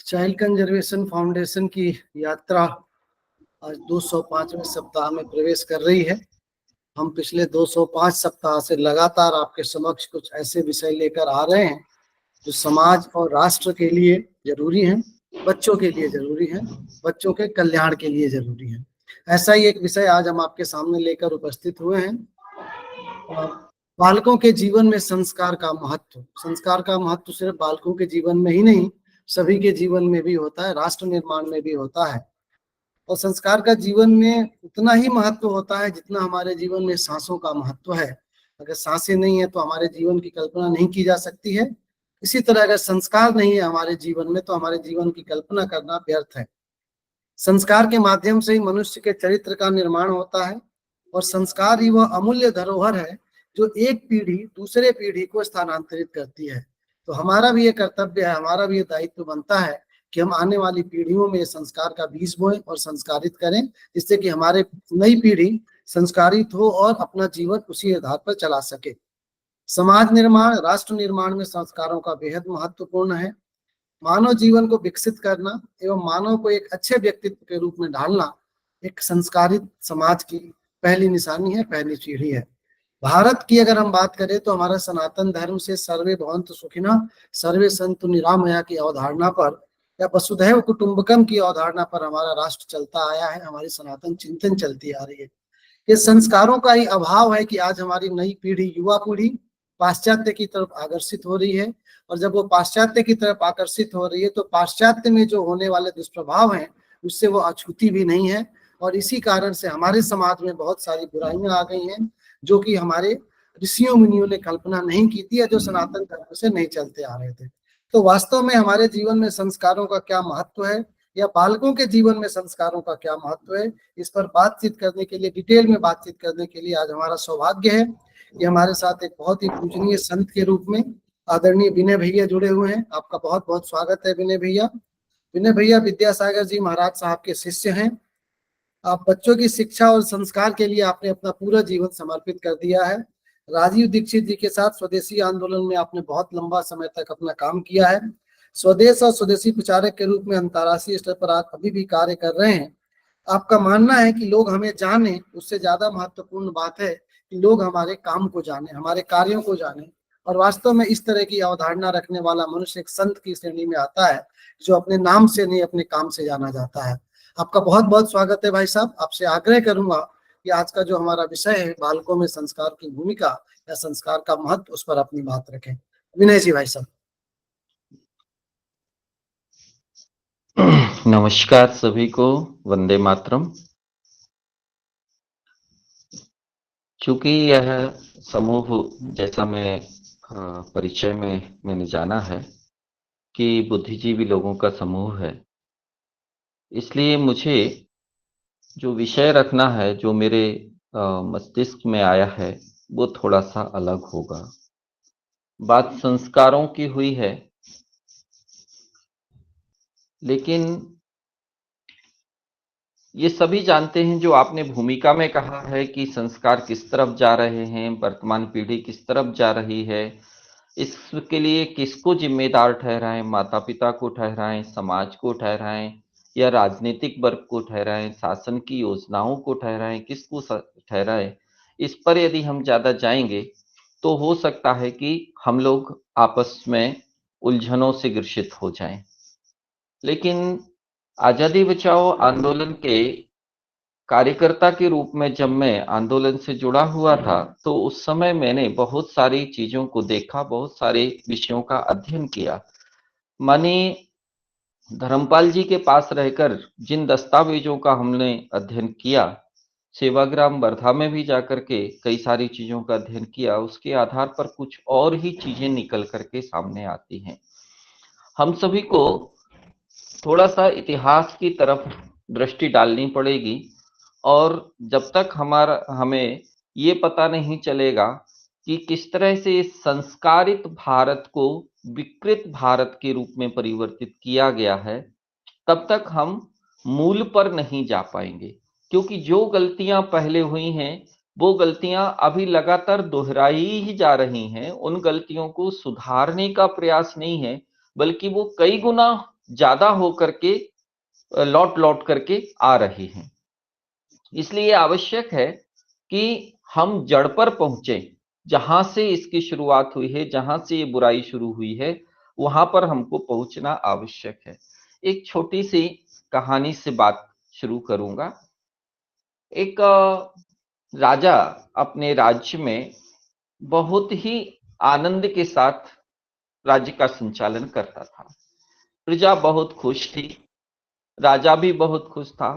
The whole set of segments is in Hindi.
चाइल्ड कंजर्वेशन फाउंडेशन की यात्रा आज 205वें सप्ताह में प्रवेश कर रही है। हम पिछले 205 सप्ताह से लगातार आपके समक्ष कुछ ऐसे विषय लेकर आ रहे हैं जो समाज और राष्ट्र के लिए जरूरी हैं, बच्चों के लिए जरूरी हैं, बच्चों के कल्याण के लिए जरूरी है। ऐसा ही एक विषय आज हम आपके सामने लेकर उपस्थित हुए हैं। बालकों के जीवन में संस्कार का महत्व। संस्कार का महत्व सिर्फ बालकों के जीवन में ही नहीं, सभी के जीवन में भी होता है, राष्ट्र निर्माण में भी होता है। और संस्कार का जीवन में उतना ही महत्व होता है जितना हमारे जीवन में सांसों का महत्व है। अगर सांसें नहीं है तो हमारे जीवन की कल्पना नहीं की जा सकती है। इसी तरह अगर संस्कार नहीं है हमारे जीवन में तो हमारे जीवन की कल्पना करना व्यर्थ है। संस्कार के माध्यम से ही मनुष्य के चरित्र का निर्माण होता है और संस्कार ही वह अमूल्य धरोहर है जो एक पीढ़ी दूसरे पीढ़ी को स्थानांतरित करती है। तो हमारा भी ये कर्तव्य है, हमारा भी ये दायित्व बनता है कि हम आने वाली पीढ़ियों में संस्कार का बीज बोएं और संस्कारित करें, जिससे कि हमारे नई पीढ़ी संस्कारित हो और अपना जीवन उसी आधार पर चला सके। समाज निर्माण, राष्ट्र निर्माण में संस्कारों का बेहद महत्वपूर्ण है। मानव जीवन को विकसित करना एवं मानव को एक अच्छे व्यक्तित्व के रूप में ढालना एक संस्कारित समाज की पहली निशानी है, पहली सीढ़ी है। भारत की अगर हम बात करें तो हमारा सनातन धर्म से सर्वे भवन्तु सुखिनः सर्वे सन्तु निरामया की अवधारणा पर या वसुधैव कुटुंबकम की अवधारणा पर हमारा राष्ट्र चलता आया है, हमारी सनातन चिंतन चलती आ रही है। ये संस्कारों का ही अभाव है कि आज हमारी नई पीढ़ी, युवा पीढ़ी पाश्चात्य की तरफ आकर्षित हो रही है। और जब वो पाश्चात्य की तरफ आकर्षित हो रही है तो पाश्चात्य में जो होने वाले दुष्प्रभाव हैं उससे वो अछूती भी नहीं है। और इसी कारण से हमारे समाज में बहुत सारी बुराइयां आ गई हैं जो कि हमारे ऋषियों मुनियों ने कल्पना नहीं की थी या जो सनातन धर्म से नहीं चलते आ रहे थे। तो वास्तव में हमारे जीवन में संस्कारों का क्या महत्व है या बालकों के जीवन में संस्कारों का क्या महत्व है, इस पर बातचीत करने के लिए, डिटेल में बातचीत करने के लिए आज हमारा सौभाग्य है कि हमारे साथ एक बहुत ही पूजनीय संत के रूप में आदरणीय विनय भैया जुड़े हुए हैं। आपका बहुत बहुत स्वागत है विनय भैया। विनय भैया विद्यासागर जी महाराज साहब के शिष्य हैं। आप बच्चों की शिक्षा और संस्कार के लिए आपने अपना पूरा जीवन समर्पित कर दिया है। राजीव दीक्षित जी के साथ स्वदेशी आंदोलन में आपने बहुत लंबा समय तक अपना काम किया है। स्वदेश और स्वदेशी प्रचारक के रूप में अंतर्राष्ट्रीय स्तर पर आप अभी भी कार्य कर रहे हैं। आपका मानना है कि लोग हमें जाने, उससे ज्यादा महत्वपूर्ण बात है कि लोग हमारे काम को जाने, हमारे कार्यों को जाने। और वास्तव में इस तरह की अवधारणा रखने वाला मनुष्य एक संत की श्रेणी में आता है जो अपने नाम से नहीं अपने काम से जाना जाता है। आपका बहुत बहुत स्वागत है भाई साहब। आपसे आग्रह करूंगा कि आज का जो हमारा विषय है बालकों में संस्कार की भूमिका या संस्कार का महत्व, उस पर अपनी बात रखें। विनय जी भाई साहब। नमस्कार सभी को, वंदे मातरम। चूंकि यह समूह, जैसा मैं परिचय में मैंने जाना है कि बुद्धिजीवी लोगों का समूह है, इसलिए मुझे जो विषय रखना है, जो मेरे मस्तिष्क में आया है, वो थोड़ा सा अलग होगा। बात संस्कारों की हुई है, लेकिन ये सभी जानते हैं, जो आपने भूमिका में कहा है कि संस्कार किस तरफ जा रहे हैं, वर्तमान पीढ़ी किस तरफ जा रही है, इसके लिए किसको जिम्मेदार ठहराएं, माता पिता को ठहराएं, समाज को ठहराएं या राजनीतिक वर्ग को ठहराएं, शासन की योजनाओं को ठहराएं, किसको ठहराएं, इस पर यदि हम ज्यादा जाएंगे तो हो सकता है कि हम लोग आपस में उलझनों से ग्रसित हो जाएं। लेकिन आजादी बचाओ आंदोलन के कार्यकर्ता के रूप में जब मैं आंदोलन से जुड़ा हुआ था तो उस समय मैंने बहुत सारी चीजों को देखा, बहुत सारे विषयों का अध्ययन किया। माने धर्मपाल जी के पास रहकर जिन दस्तावेजों का हमने अध्ययन किया, सेवाग्राम वर्धा में भी जाकर के कई सारी चीजों का अध्ययन किया, उसके आधार पर कुछ और ही चीजें निकल करके सामने आती हैं। हम सभी को थोड़ा सा इतिहास की तरफ दृष्टि डालनी पड़ेगी और जब तक हमें ये पता नहीं चलेगा कि किस तरह से इस संस्कारित भारत को विकृत भारत के रूप में परिवर्तित किया गया है, तब तक हम मूल पर नहीं जा पाएंगे। क्योंकि जो गलतियां पहले हुई हैं वो गलतियां अभी लगातार दोहराई ही जा रही हैं। उन गलतियों को सुधारने का प्रयास नहीं है, बल्कि वो कई गुना ज्यादा होकर के लौट लौट करके आ रही हैं। इसलिए आवश्यक है कि हम जड़ पर पहुंचे, जहां से इसकी शुरुआत हुई है, जहां से ये बुराई शुरू हुई है, वहां पर हमको पहुंचना आवश्यक है। एक छोटी सी कहानी से बात शुरू करूंगा। एक राजा अपने राज्य में बहुत ही आनंद के साथ राज्य का संचालन करता था। प्रजा बहुत खुश थी, राजा भी बहुत खुश था।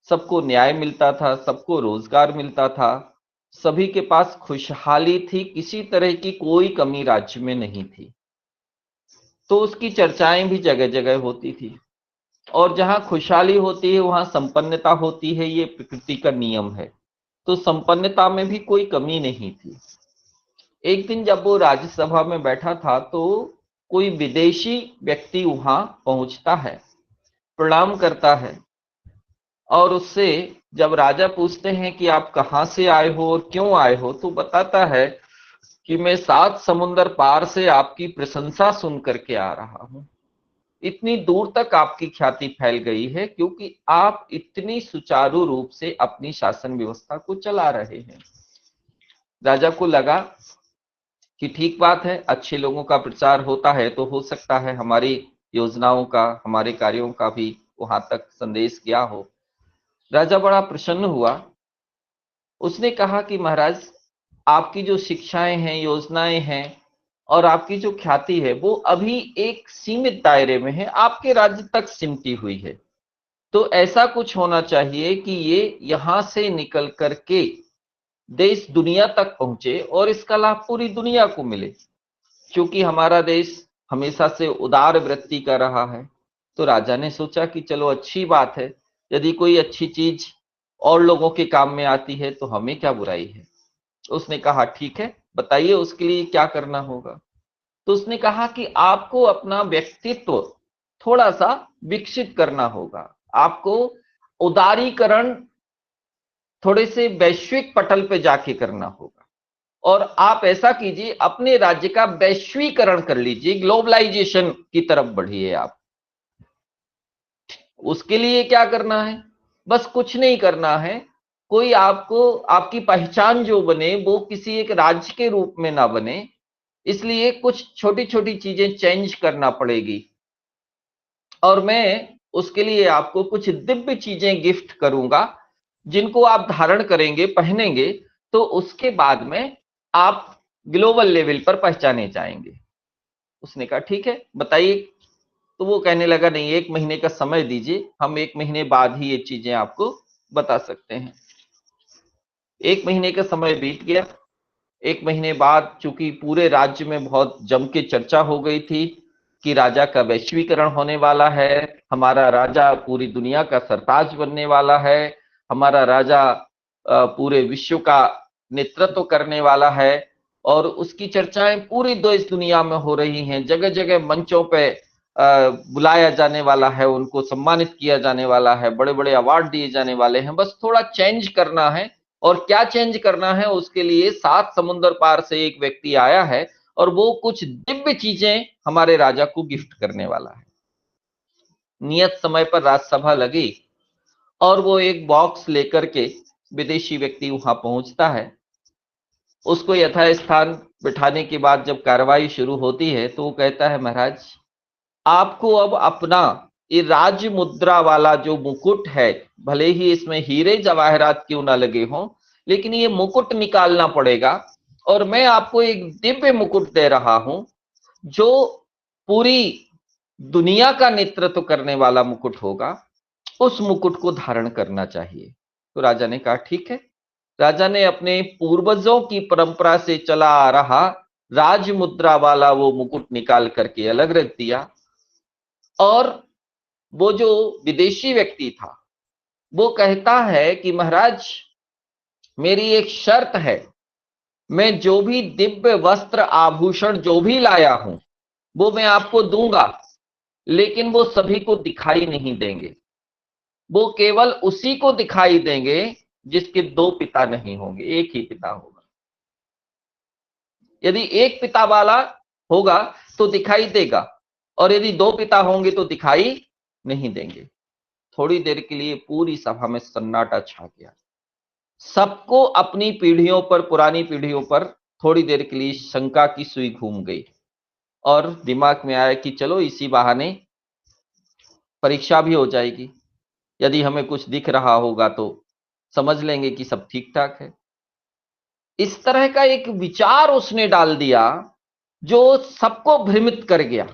सबको न्याय मिलता था, सबको रोजगार मिलता था, सभी के पास खुशहाली थी, किसी तरह की कोई कमी राज्य में नहीं थी। तो उसकी चर्चाएं भी जगह जगह होती थी, और जहां खुशहाली होती है वहां संपन्नता होती है, ये प्रकृति का नियम है। तो संपन्नता में भी कोई कमी नहीं थी। एक दिन जब वो राज्यसभा में बैठा था तो कोई विदेशी व्यक्ति वहां पहुंचता है, प्रणाम करता है, और उससे जब राजा पूछते हैं कि आप कहां से आए हो और क्यों आए हो, तो बताता है कि मैं 7 समुंदर पार से आपकी प्रशंसा सुन करके आ रहा हूं। इतनी दूर तक आपकी ख्याति फैल गई है क्योंकि आप इतनी सुचारू रूप से अपनी शासन व्यवस्था को चला रहे हैं। राजा को लगा कि ठीक बात है, अच्छे लोगों का प्रचार होता है तो हो सकता है हमारी योजनाओं का, हमारे कार्यों का भी वहां तक संदेश गया हो। राजा बड़ा प्रसन्न हुआ। उसने कहा कि महाराज, आपकी जो शिक्षाएं हैं, योजनाएं हैं और आपकी जो ख्याति है वो अभी एक सीमित दायरे में है, आपके राज्य तक सिमटी हुई है। तो ऐसा कुछ होना चाहिए कि ये यहां से निकल करके देश दुनिया तक पहुंचे और इसका लाभ पूरी दुनिया को मिले। क्योंकि हमारा देश हमेशा से उदार वृत्ति का रहा है, तो राजा ने सोचा कि चलो अच्छी बात है, यदि कोई अच्छी चीज और लोगों के काम में आती है तो हमें क्या बुराई है। उसने कहा ठीक है, बताइए उसके लिए क्या करना होगा। तो उसने कहा कि आपको अपना व्यक्तित्व थोड़ा सा विकसित करना होगा, आपको उदारीकरण थोड़े से वैश्विक पटल पे जाके करना होगा, और आप ऐसा कीजिए, अपने राज्य का वैश्वीकरण कर लीजिए, ग्लोबलाइजेशन की तरफ बढ़िए आप। उसके लिए क्या करना है? बस कुछ नहीं करना है। कोई आपको, आपकी पहचान जो बने वो किसी एक राज्य के रूप में ना बने, इसलिए कुछ छोटी छोटी चीजें चेंज करना पड़ेगी, और मैं उसके लिए आपको कुछ दिव्य चीजें गिफ्ट करूंगा जिनको आप धारण करेंगे, पहनेंगे, तो उसके बाद में आप ग्लोबल लेवल पर पहचाने जाएंगे। उसने कहा ठीक है, बताइए। तो वो कहने लगा नहीं, 1 महीने का समय दीजिए, हम 1 महीने बाद ही ये चीजें आपको बता सकते हैं। 1 महीने का समय बीत गया। 1 महीने बाद चूंकि पूरे राज्य में बहुत जम के चर्चा हो गई थी कि राजा का वैश्वीकरण होने वाला है, हमारा राजा पूरी दुनिया का सरताज बनने वाला है, हमारा राजा पूरे विश्व का नेतृत्व करने वाला है, और उसकी चर्चाएं पूरी देश दुनिया में हो रही हैं। जगह जगह मंचों पे बुलाया जाने वाला है, उनको सम्मानित किया जाने वाला है, बड़े बड़े अवार्ड दिए जाने वाले हैं। बस थोड़ा चेंज करना है, और क्या चेंज करना है, उसके लिए 7 समुंदर पार से एक व्यक्ति आया है, और वो कुछ दिव्य चीजें हमारे राजा को गिफ्ट करने वाला है। नियत समय पर राजसभा लगी, और वो एक बॉक्स लेकर के विदेशी व्यक्ति वहां पहुंचता है। उसको यथास्थान बिठाने के बाद जब कार्रवाई शुरू होती है तो वो कहता है, महाराज, आपको अब अपना ये राज मुद्रा वाला जो मुकुट है, भले ही इसमें हीरे जवाहरात क्यों ना लगे हों, लेकिन ये मुकुट निकालना पड़ेगा, और मैं आपको एक दिव्य मुकुट दे रहा हूं जो पूरी दुनिया का नेतृत्व करने वाला मुकुट होगा। उस मुकुट को धारण करना चाहिए। तो राजा ने कहा ठीक है। राजा ने अपने पूर्वजों की परंपरा से चला आ रहा राज मुद्रा वाला वो मुकुट निकाल करके अलग रख दिया, और वो जो विदेशी व्यक्ति था वो कहता है कि महाराज, मेरी एक शर्त है, मैं जो भी दिव्य वस्त्र आभूषण जो भी लाया हूं वो मैं आपको दूंगा, लेकिन वो सभी को दिखाई नहीं देंगे। वो केवल उसी को दिखाई देंगे जिसके दो पिता नहीं होंगे, एक ही पिता होगा। यदि एक पिता वाला होगा तो दिखाई देगा, और यदि दो पिता होंगे तो दिखाई नहीं देंगे। थोड़ी देर के लिए पूरी सभा में सन्नाटा छा गया। सबको अपनी पीढ़ियों पर, पुरानी पीढ़ियों पर थोड़ी देर के लिए शंका की सुई घूम गई, और दिमाग में आया कि चलो इसी बहाने परीक्षा भी हो जाएगी। यदि हमें कुछ दिख रहा होगा तो समझ लेंगे कि सब ठीक ठाक है। इस तरह का एक विचार उसने डाल दिया जो सबको भ्रमित कर गया,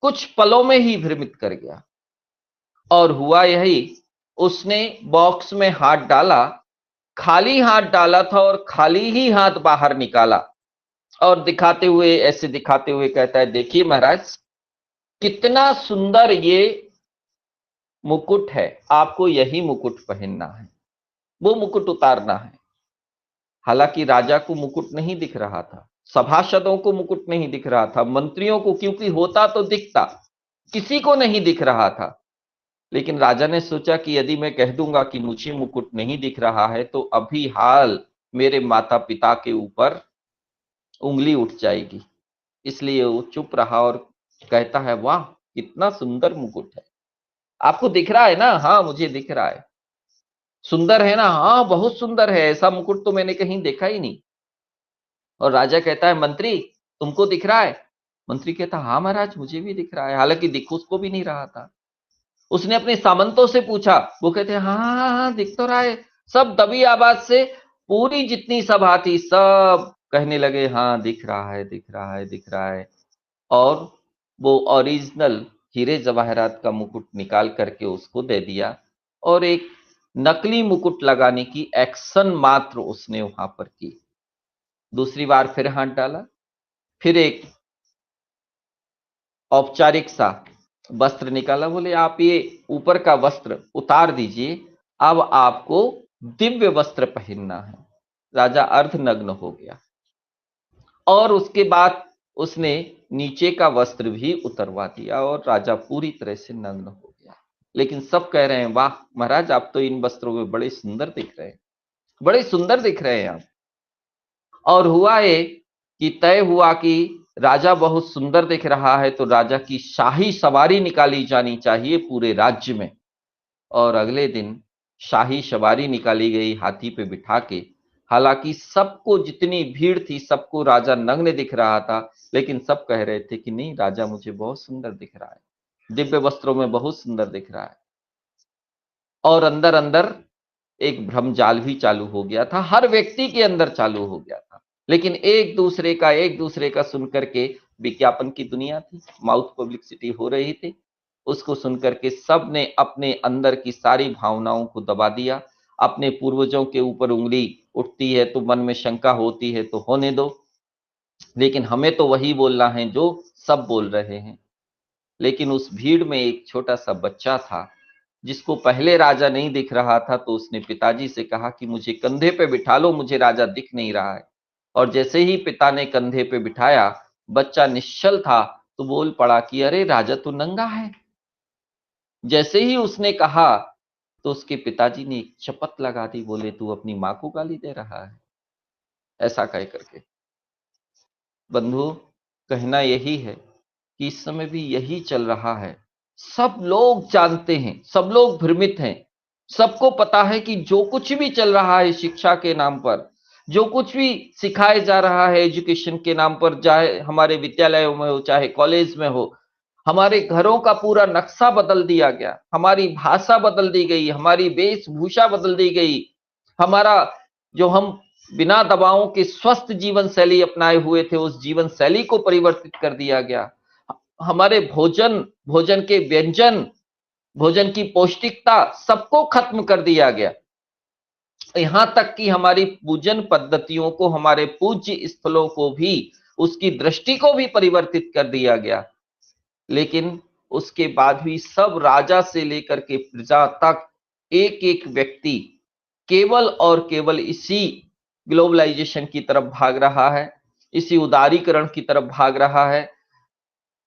कुछ पलों में ही भ्रमित कर गया। और हुआ यही, उसने बॉक्स में हाथ डाला, खाली हाथ डाला था और खाली ही हाथ बाहर निकाला, और दिखाते हुए, ऐसे दिखाते हुए कहता है, देखिए महाराज, कितना सुंदर ये मुकुट है, आपको यही मुकुट पहनना है। वो मुकुट उतारना है। हालांकि राजा को मुकुट नहीं दिख रहा था, सभासदों को मुकुट नहीं दिख रहा था, मंत्रियों को, क्योंकि होता तो दिखता, किसी को नहीं दिख रहा था। लेकिन राजा ने सोचा कि यदि मैं कह दूंगा कि मुझे मुकुट नहीं दिख रहा है तो अभी हाल मेरे माता पिता के ऊपर उंगली उठ जाएगी। इसलिए वो चुप रहा और कहता है, वाह कितना सुंदर मुकुट है, आपको दिख रहा है ना? हाँ मुझे दिख रहा है। सुंदर है ना? हाँ बहुत सुंदर है, ऐसा मुकुट तो मैंने कहीं देखा ही नहीं। और राजा कहता है, मंत्री तुमको दिख रहा है? मंत्री कहता, हाँ महाराज मुझे भी दिख रहा है। हालांकि दिख उसको भी नहीं रहा था। उसने अपने सामंतों से पूछा, वो कहते हैं, हाँ हाँ हाँ दिख तो रहा है। सब दबी आवाज से पूरी जितनी सभा थी सब कहने लगे, हाँ दिख रहा है, दिख रहा है, दिख रहा है। और वो ओरिजिनल हीरे जवाहरात का मुकुट निकाल करके उसको दे दिया, और एक नकली मुकुट लगाने की एक्शन मात्र उसने वहां पर की। दूसरी बार फिर हाथ डाला, फिर एक औपचारिक सा वस्त्र निकाला, बोले आप ये ऊपर का वस्त्र उतार दीजिए, अब आपको दिव्य वस्त्र पहनना है। राजा अर्धनग्न हो गया, और उसके बाद उसने नीचे का वस्त्र भी उतरवा दिया, और राजा पूरी तरह से नग्न हो गया। लेकिन सब कह रहे हैं, वाह महाराज आप तो इन वस्त्रों में बड़े सुंदर दिख रहे हैं, बड़े सुंदर दिख रहे हैं आप। और हुआ ये कि तय हुआ कि राजा बहुत सुंदर दिख रहा है तो राजा की शाही सवारी निकाली जानी चाहिए पूरे राज्य में। और अगले दिन शाही सवारी निकाली गई हाथी पे बिठा के। हालांकि सबको, जितनी भीड़ थी सबको राजा नग्न दिख रहा था, लेकिन सब कह रहे थे कि नहीं राजा मुझे बहुत सुंदर दिख रहा है, दिव्य वस्त्रों में बहुत सुंदर दिख रहा है। और अंदर अंदर एक भ्रमजाल भी चालू हो गया था, हर व्यक्ति के अंदर चालू हो गया था। लेकिन एक दूसरे का सुन करके, विज्ञापन की दुनिया थी, माउथ पब्लिसिटी हो रही थी, उसको सुन करके सब ने अपने अंदर की सारी भावनाओं को दबा दिया। अपने पूर्वजों के ऊपर उंगली उठती है तो मन में शंका होती है तो होने दो, लेकिन हमें तो वही बोलना है जो सब बोल रहे हैं। लेकिन उस भीड़ में एक छोटा सा बच्चा था जिसको पहले राजा नहीं दिख रहा था, तो उसने पिताजी से कहा कि मुझे कंधे पे बिठा लो, मुझे राजा दिख नहीं रहा है। और जैसे ही पिता ने कंधे पे बिठाया, बच्चा निश्चल था तो बोल पड़ा कि अरे राजा तो नंगा है। जैसे ही उसने कहा तो उसके पिताजी ने एक चपत लगा दी, बोले तू अपनी माँ को गाली दे रहा है, ऐसा कह करके। बंधु, कहना यही है कि इस समय भी यही चल रहा है। सब लोग जानते हैं, सब लोग भ्रमित हैं, सबको पता है कि जो कुछ भी चल रहा है शिक्षा के नाम पर, जो कुछ भी सिखाया जा रहा है एजुकेशन के नाम पर, चाहे हमारे विद्यालयों में हो चाहे कॉलेज में हो, हमारे घरों का पूरा नक्शा बदल दिया गया, हमारी भाषा बदल दी गई, हमारी वेशभूषा बदल दी गई, हमारा जो हम बिना दवाओं के स्वस्थ जीवन शैली अपनाए हुए थे उस जीवन शैली को परिवर्तित कर दिया गया। हमारे भोजन, भोजन के व्यंजन, भोजन की पौष्टिकता सबको खत्म कर दिया गया। यहां तक कि हमारी पूजन पद्धतियों को, हमारे पूज्य स्थलों को भी, उसकी दृष्टि को भी परिवर्तित कर दिया गया। लेकिन उसके बाद भी सब राजा से लेकर के प्रजा तक एक एक व्यक्ति केवल और केवल इसी ग्लोबलाइजेशन की तरफ भाग रहा है, इसी उदारीकरण की तरफ भाग रहा है।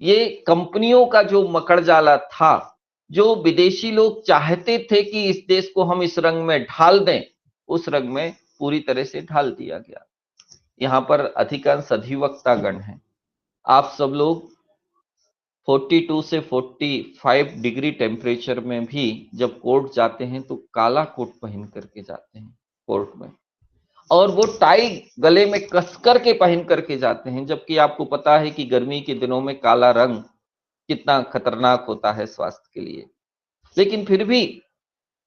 ये कंपनियों का जो मकड़जाला था, जो विदेशी लोग चाहते थे कि इस देश को हम इस रंग में ढाल दें, उस रंग में पूरी तरह से ढाल दिया गया। यहाँ पर अधिकांश अधिवक्ता गण हैं। आप सब लोग 42 से 45 डिग्री टेम्परेचर में भी जब कोर्ट जाते हैं तो काला कोट पहन करके जाते हैं कोर्ट में, और वो टाई गले में कस करके पहन करके जाते हैं, जबकि आपको पता है कि गर्मी के दिनों में काला रंग कितना खतरनाक होता है स्वास्थ्य के लिए। लेकिन फिर भी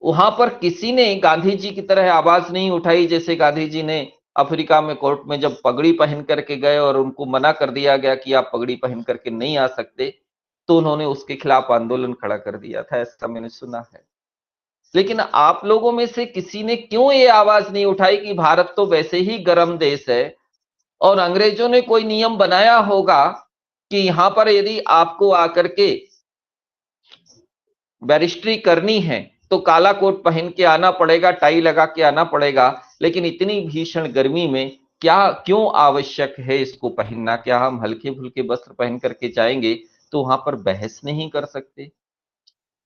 वहां पर किसी ने गांधी जी की तरह आवाज नहीं उठाई, जैसे गांधी जी ने अफ्रीका में कोर्ट में जब पगड़ी पहन करके गए और उनको मना कर दिया गया कि आप पगड़ी पहन करके नहीं आ सकते, तो उन्होंने उसके खिलाफ आंदोलन खड़ा कर दिया था, ऐसा मैंने सुना है। लेकिन आप लोगों में से किसी ने क्यों ये आवाज नहीं उठाई कि भारत तो वैसे ही गर्म देश है और अंग्रेजों ने कोई नियम बनाया होगा कि यहां पर यदि आपको आकर के बैरिस्ट्री करनी है तो काला कोट पहन के आना पड़ेगा, टाई लगा के आना पड़ेगा। लेकिन इतनी भीषण गर्मी में क्या क्यों आवश्यक है इसको पहनना? क्या हम हल्के फुल्के वस्त्र पहन करके जाएंगे तो वहां पर बहस नहीं कर सकते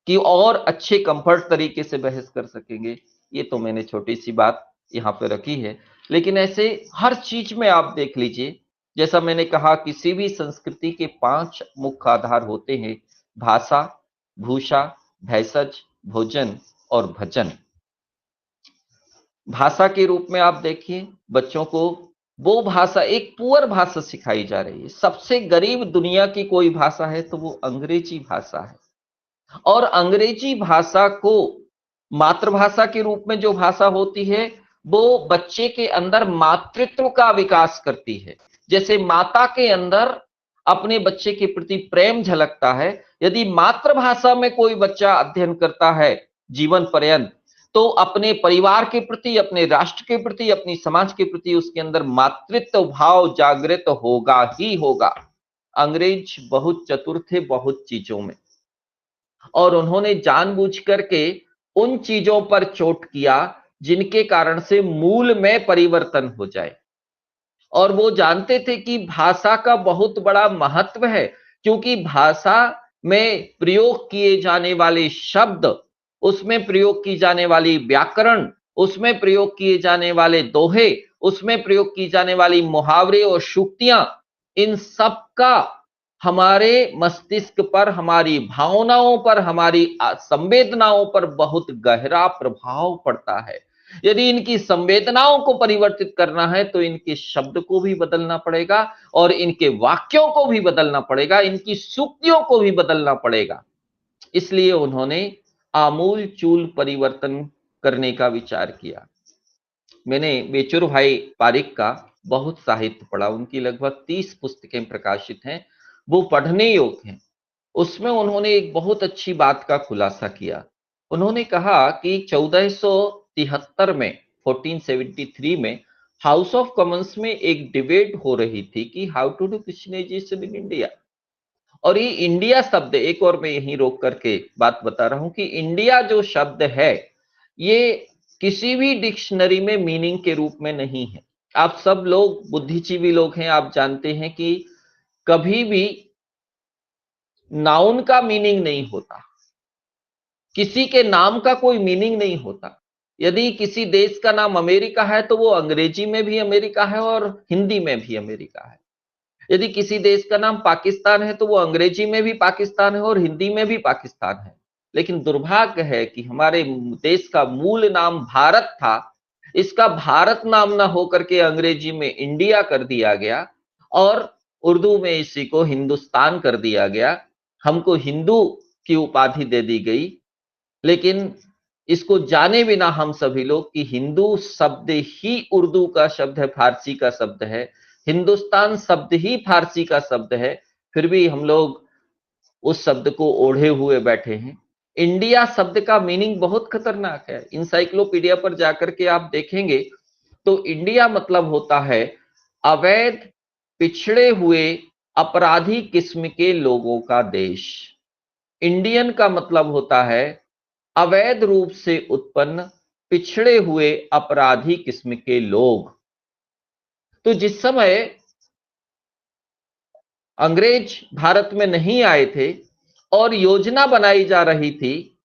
कि और अच्छे कंफर्ट तरीके से बहस कर सकेंगे? ये तो मैंने छोटी सी बात यहाँ पे रखी है। लेकिन ऐसे हर चीज में आप देख लीजिए, जैसा मैंने कहा किसी भी संस्कृति के 5 मुख्य आधार होते हैं: भाषा, भूषा, भैषज, भोजन और भजन। भाषा के रूप में आप देखिए, बच्चों को वो भाषा, एक पुअर भाषा सिखाई जा रही है। सबसे गरीब दुनिया की कोई भाषा है तो वो अंग्रेजी भाषा है, और अंग्रेजी भाषा को मातृभाषा के रूप में जो भाषा होती है वो बच्चे के अंदर मातृत्व का विकास करती है। जैसे माता के अंदर अपने बच्चे के प्रति प्रेम झलकता है, यदि मातृभाषा में कोई बच्चा अध्ययन करता है जीवन पर्यंत, तो अपने परिवार के प्रति, अपने राष्ट्र के प्रति, अपनी समाज के प्रति उसके अंदर मातृत्व भाव जागृत होगा ही होगा। अंग्रेज बहुत चतुर थे बहुत चीजों में, और उन्होंने जानबूझ करके उन चीजों पर चोट किया जिनके कारण से मूल में परिवर्तन हो जाए। और वो जानते थे कि भाषा का बहुत बड़ा महत्व है, क्योंकि भाषा में प्रयोग किए जाने वाले शब्द, उसमें प्रयोग की जाने वाली व्याकरण, उसमें प्रयोग किए जाने वाले दोहे, उसमें प्रयोग की जाने वाली मुहावरे और सूक्तियां, इन सब का हमारे मस्तिष्क पर, हमारी भावनाओं पर, हमारी संवेदनाओं पर बहुत गहरा प्रभाव पड़ता है। यदि इनकी संवेदनाओं को परिवर्तित करना है तो इनके शब्द को भी बदलना पड़ेगा और इनके वाक्यों को भी बदलना पड़ेगा, इनकी सूक्तियों को भी बदलना पड़ेगा। इसलिए उन्होंने आमूल चूल परिवर्तन करने का विचार किया। मैंने बेचूर भाई पारिक का बहुत साहित्य पढ़ा, उनकी लगभग 30 पुस्तकें प्रकाशित हैं, वो पढ़ने योग्य हैं। उसमें उन्होंने एक बहुत अच्छी बात का खुलासा किया। उन्होंने कहा कि 1473 में, 1473 में हाउस ऑफ कॉमन्स में एक डिबेट हो रही थी कि how to do Christianization in India. और ये इंडिया शब्द, एक और मैं यहीं रोक करके बात बता रहा हूं कि इंडिया जो शब्द है ये किसी भी डिक्शनरी में मीनिंग के रूप में नहीं है। आप सब लोग बुद्धिजीवी लोग हैं, आप जानते हैं कि कभी भी नाउन का मीनिंग नहीं होता, किसी के नाम का कोई मीनिंग नहीं होता। यदि किसी देश का नाम अमेरिका है तो वो अंग्रेजी में भी अमेरिका है और हिंदी में भी अमेरिका है। यदि किसी देश का नाम पाकिस्तान है तो वो अंग्रेजी में भी पाकिस्तान है और हिंदी में भी पाकिस्तान है। लेकिन दुर्भाग्य है कि हमारे देश का मूल नाम भारत था, इसका भारत नाम ना होकर के अंग्रेजी में इंडिया कर दिया गया और उर्दू में इसी को हिंदुस्तान कर दिया गया। हमको हिंदू की उपाधि दे दी गई, लेकिन इसको जाने बिना हम सभी लोग कि हिंदू शब्द ही उर्दू का शब्द है, फारसी का शब्द है, हिंदुस्तान शब्द ही फारसी का शब्द है, फिर भी हम लोग उस शब्द को ओढ़े हुए बैठे हैं। इंडिया शब्द का मीनिंग बहुत खतरनाक है। इंसाइक्लोपीडिया पर जाकर के आप देखेंगे तो इंडिया मतलब होता है अवैध, पिछड़े हुए, अपराधी किस्म के लोगों का देश। इंडियन का मतलब होता है अवैध रूप से उत्पन्न, पिछड़े हुए, अपराधी किस्म के लोग। तो जिस समय अंग्रेज भारत में नहीं आए थे और योजना बनाई जा रही थी,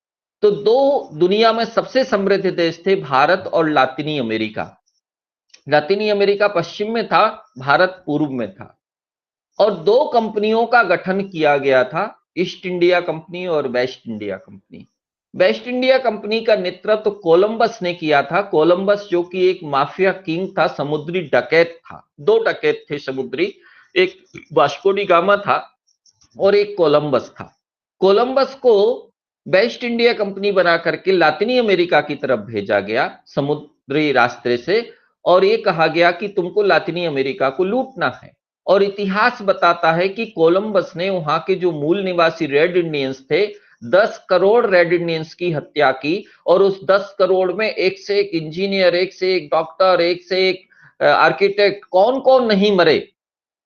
तो दो दुनिया में सबसे समृद्ध देश थे, भारत और लातिनी अमेरिका। लातिनी अमेरिका पश्चिम में था, भारत पूर्व में था, और दो कंपनियों का गठन किया गया था, ईस्ट इंडिया कंपनी और waste India company. Waste India company का नेतृत्व कोलंबस ने किया था। कोलंबस जो कि एक माफिया किंग था, समुद्री डकैत था। दो डकैत थे समुद्री, एक वास्को डी गामा था और एक कोलंबस था। कोलंबस को वेस्ट इंडिया कंपनी बना करके लातिनी अमेरिका की तरफ भेजा गया समुद्री रास्ते से, और ये कहा गया कि तुमको लातिनी अमेरिका को लूटना है। और इतिहास बताता है कि कोलंबस ने वहां के जो मूल निवासी रेड इंडियंस थे, 10 करोड़ रेड इंडियंस की हत्या की, और उस 10 करोड़ में एक से एक इंजीनियर, एक से एक डॉक्टर, एक से एक आर्किटेक्ट, कौन कौन नहीं मरे।